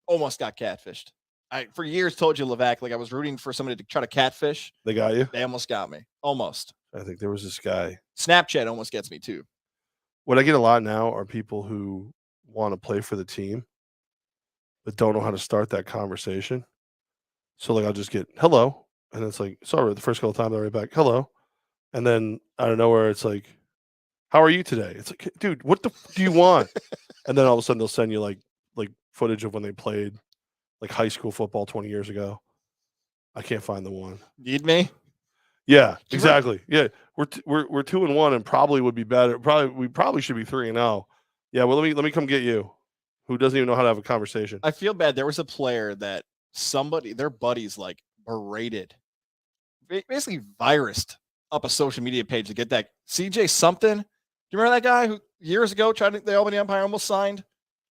almost got catfished. I for years told you, Levack, like I was rooting for somebody to try to catfish. They got you? They almost got me. Almost. I think there was this guy. Snapchat almost gets me too. What I get a lot now are people who want to play for the team, but don't know how to start that conversation. So like I'll just get hello, and it's like sorry the first couple of times I write back hello, and then out of nowhere it's like, how are you today? It's like, dude, what the do you want? And then all of a sudden they'll send you like footage of when they played like high school football 20 years ago. I can't find the one. Need me? Yeah, exactly. Yeah, we're 2-1 and probably would be better. We probably should be 3-0. Yeah, well let me come get you. Who doesn't even know how to have a conversation? I feel bad. There was a player that their buddies like berated, basically virused up a social media page to get that CJ something. Do you remember that guy who years ago tried to, the Albany Empire almost signed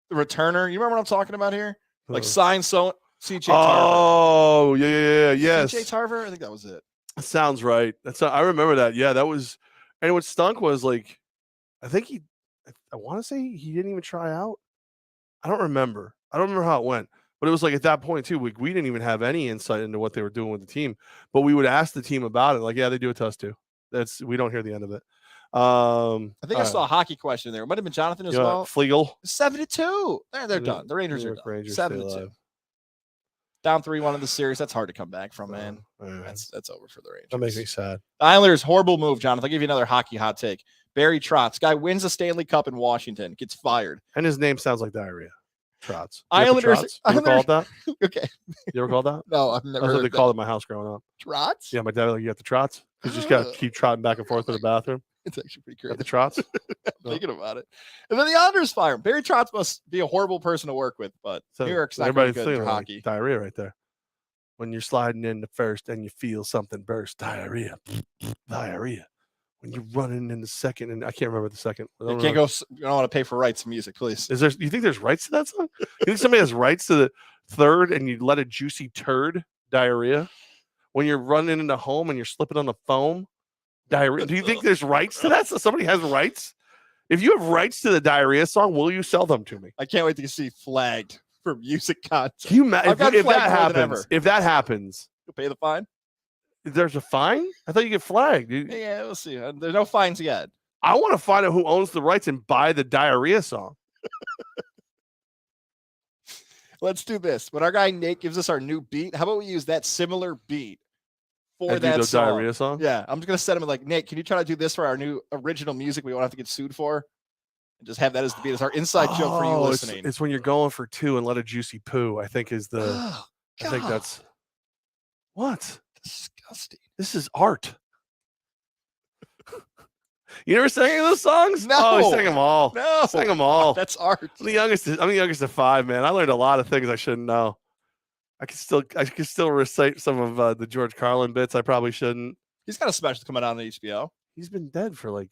the returner? You remember what I'm talking about here? Like signed CJ Tarver. Oh, yeah, yes. CJ Tarver? I think that was it. Sounds right. I remember that. Yeah, that was, and what stunk was like, I want to say he didn't even try out. I don't remember how it went, but it was like at that point too, we didn't even have any insight into what they were doing with the team, but we would ask the team about it. Like, yeah, they do it to us too. We don't hear the end of it. I think I saw a hockey question there. It might have been Jonathan as well. Flegel. 7-2. They're done. The Rangers are done. 7-2. Down 3-1 in the series. That's hard to come back from, man. That's over for the Rangers. That makes me sad. The Islanders, horrible move, Jonathan. I'll give you another hockey hot take. Barry Trotz. Guy wins the Stanley Cup in Washington. Gets fired. And his name sounds like diarrhea. Trotz. Islanders. You ever called that? Okay. You ever called that? No, I've never That's what they called it in my house growing up. Trotz? Yeah, my dad like, you got the trots? You just got to keep trotting back and forth to the bathroom. It's actually pretty crazy. Got the trots? Thinking about it. And then the Islanders fire him. Barry Trotz must be a horrible person to work with, but New York's not very good for hockey. Like diarrhea right there. When you're sliding in the first and you feel something burst, diarrhea. Diarrhea. When you're running in the second, and I can't remember the second. You can't go. You don't want to pay for rights to music, please. You think there's rights to that song? You think somebody has rights to the third and you let a juicy turd, diarrhea? When you're running into home and you're slipping on the foam, diarrhea. Do you think there's rights to that? So somebody has rights? If you have rights to the diarrhea song, will you sell them to me? I can't wait to see flagged for music content. Can you if that happens, you'll pay the fine? There's a fine? I thought you get flagged. Yeah, we'll see. There's no fines yet. I want to find out who owns the rights and buy the diarrhea song. Let's do this. When our guy Nate gives us our new beat, how about we use that similar beat for that song? Diarrhea song? Yeah, I'm just going to set him like, Nate, can you try to do this for our new original music we won't have to get sued for? And just have that as the beat, as our inside joke for you listening. It's when you're going for two and let a juicy poo, I think is the... I think that's... What? Disgusting. This is art. You never sang any of those songs? No. Oh, I sang them all. No. Sang them all. That's art. I'm the youngest of 5, man. I learned a lot of things I shouldn't know. I can still recite some of the George Carlin bits I probably shouldn't. He's got a special coming out on HBO. He's been dead for like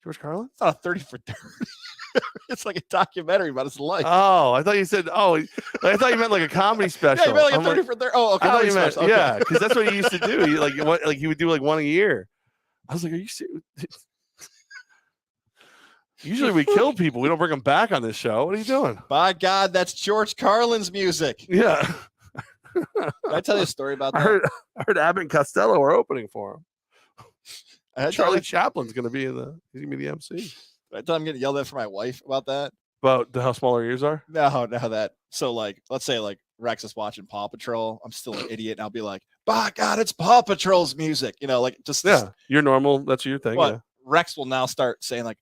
George Carlin? It's not a 30 for 30. It's like a documentary about his life. Oh, I thought you said, I thought you meant like a comedy special. Yeah, you meant like a 30 for 30. Oh, a comedy special. Okay. Yeah, because that's what he used to do. He would do like one a year. I was like, are you serious? Usually we kill people. We don't bring them back on this show. What are you doing? By God, that's George Carlin's music. Yeah. Can I tell you a story about that? I heard Abbott and Costello are opening for him. Charlie Chaplin's going to be he's going to be the MC. Did I tell I'm getting yelled at for my wife about that? About how small our ears are? No, that. So like, let's say like Rex is watching Paw Patrol. I'm still an idiot. And I'll be like, by God, it's Paw Patrol's music. You know, like just. Yeah, you're normal. That's your thing. Yeah. Rex will now start saying like,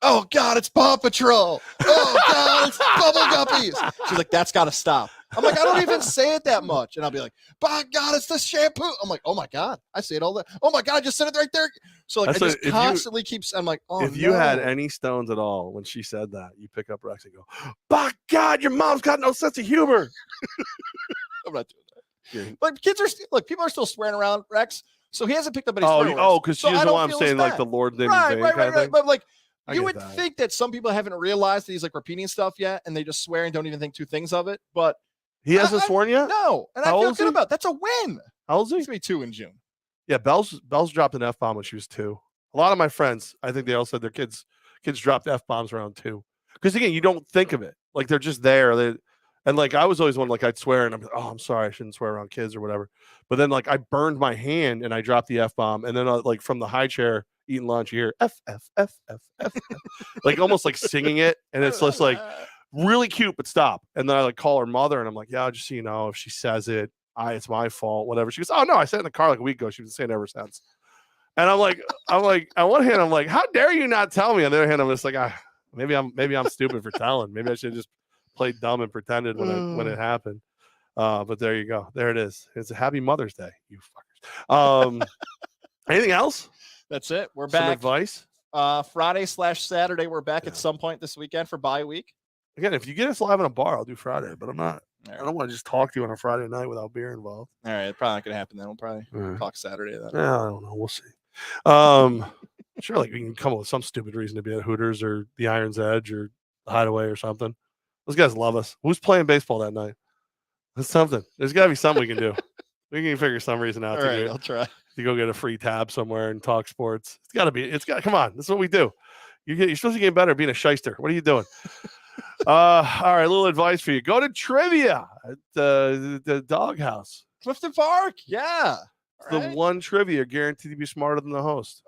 oh God, it's Paw Patrol. Oh God, it's Bubble Guppies. She's like, that's got to stop. I'm like, I don't even say it that much. And I'll be like, by God, it's the shampoo. I'm like, oh my God, I say it all that. Oh my God, I just said it right there. So like, I just constantly keeps, I'm like, oh, if you had any stones at all when she said that, you pick up Rex and go, by God, your mom's got no sense of humor. I'm not doing that. Like kids are people are still swearing around Rex. So he hasn't picked up any swear words. Because So she I doesn't don't want him feel as saying like bad. the Lord name in vain kind of thing. But like, I you get would that. think that some people haven't realized that he's like repeating stuff yet, and they just swear and don't even think two things of it. But He hasn't sworn yet? no, and How I feel old is good he? about it. That's a win. How old is he? He's gonna be 2 in June. Yeah, Bell's dropped an F-bomb when she was 2. A lot of my friends, I think they all said their kids dropped F-bombs around 2. Because again, you don't think of it. Like they're just there. And like I was always one like I'd swear and I'm like, oh, I'm sorry, I shouldn't swear around kids or whatever. But then like I burned my hand and I dropped the F-bomb. And then like from the high chair eating lunch, you hear F, F, F, F, F, F. Like almost like singing it. And it's just like really cute, but stop. And then I like call her mother and I'm like, yeah, just so you know, if she says it, it's my fault, whatever. She goes, oh no, I said it in the car like a week ago. She's been saying it ever since. And I'm like, on one hand, I'm like, how dare you not tell me? On the other hand, I'm just like, maybe I'm stupid for telling. Maybe I should have just played dumb and pretended when it happened. But there you go. There it is. It's a happy Mother's Day, you fuckers. Anything else? That's it. We're Some back. advice? Friday/Saturday. We're back at some point this weekend for bye week. Again, if you get us live in a bar, I'll do Friday, but I'm not. I don't want to just talk to you on a Friday night without beer involved. All right, probably not gonna happen then. We'll probably talk Saturday then. Yeah, I don't know. We'll see. Sure, like we can come up with some stupid reason to be at Hooters or the Iron's Edge or the Hideaway or something. Those guys love us. Who's playing baseball that night? That's something. There's got to be something we can do. We can figure some reason out. All right, I'll try. You go get a free tab somewhere and talk sports. It's got to be. Come on. This is what we do. You're supposed to get better at being a shyster. What are you doing? All right, a little advice for you. Go to trivia at the Doghouse. Clifton Park. Yeah. It's the one trivia guaranteed to be smarter than the host.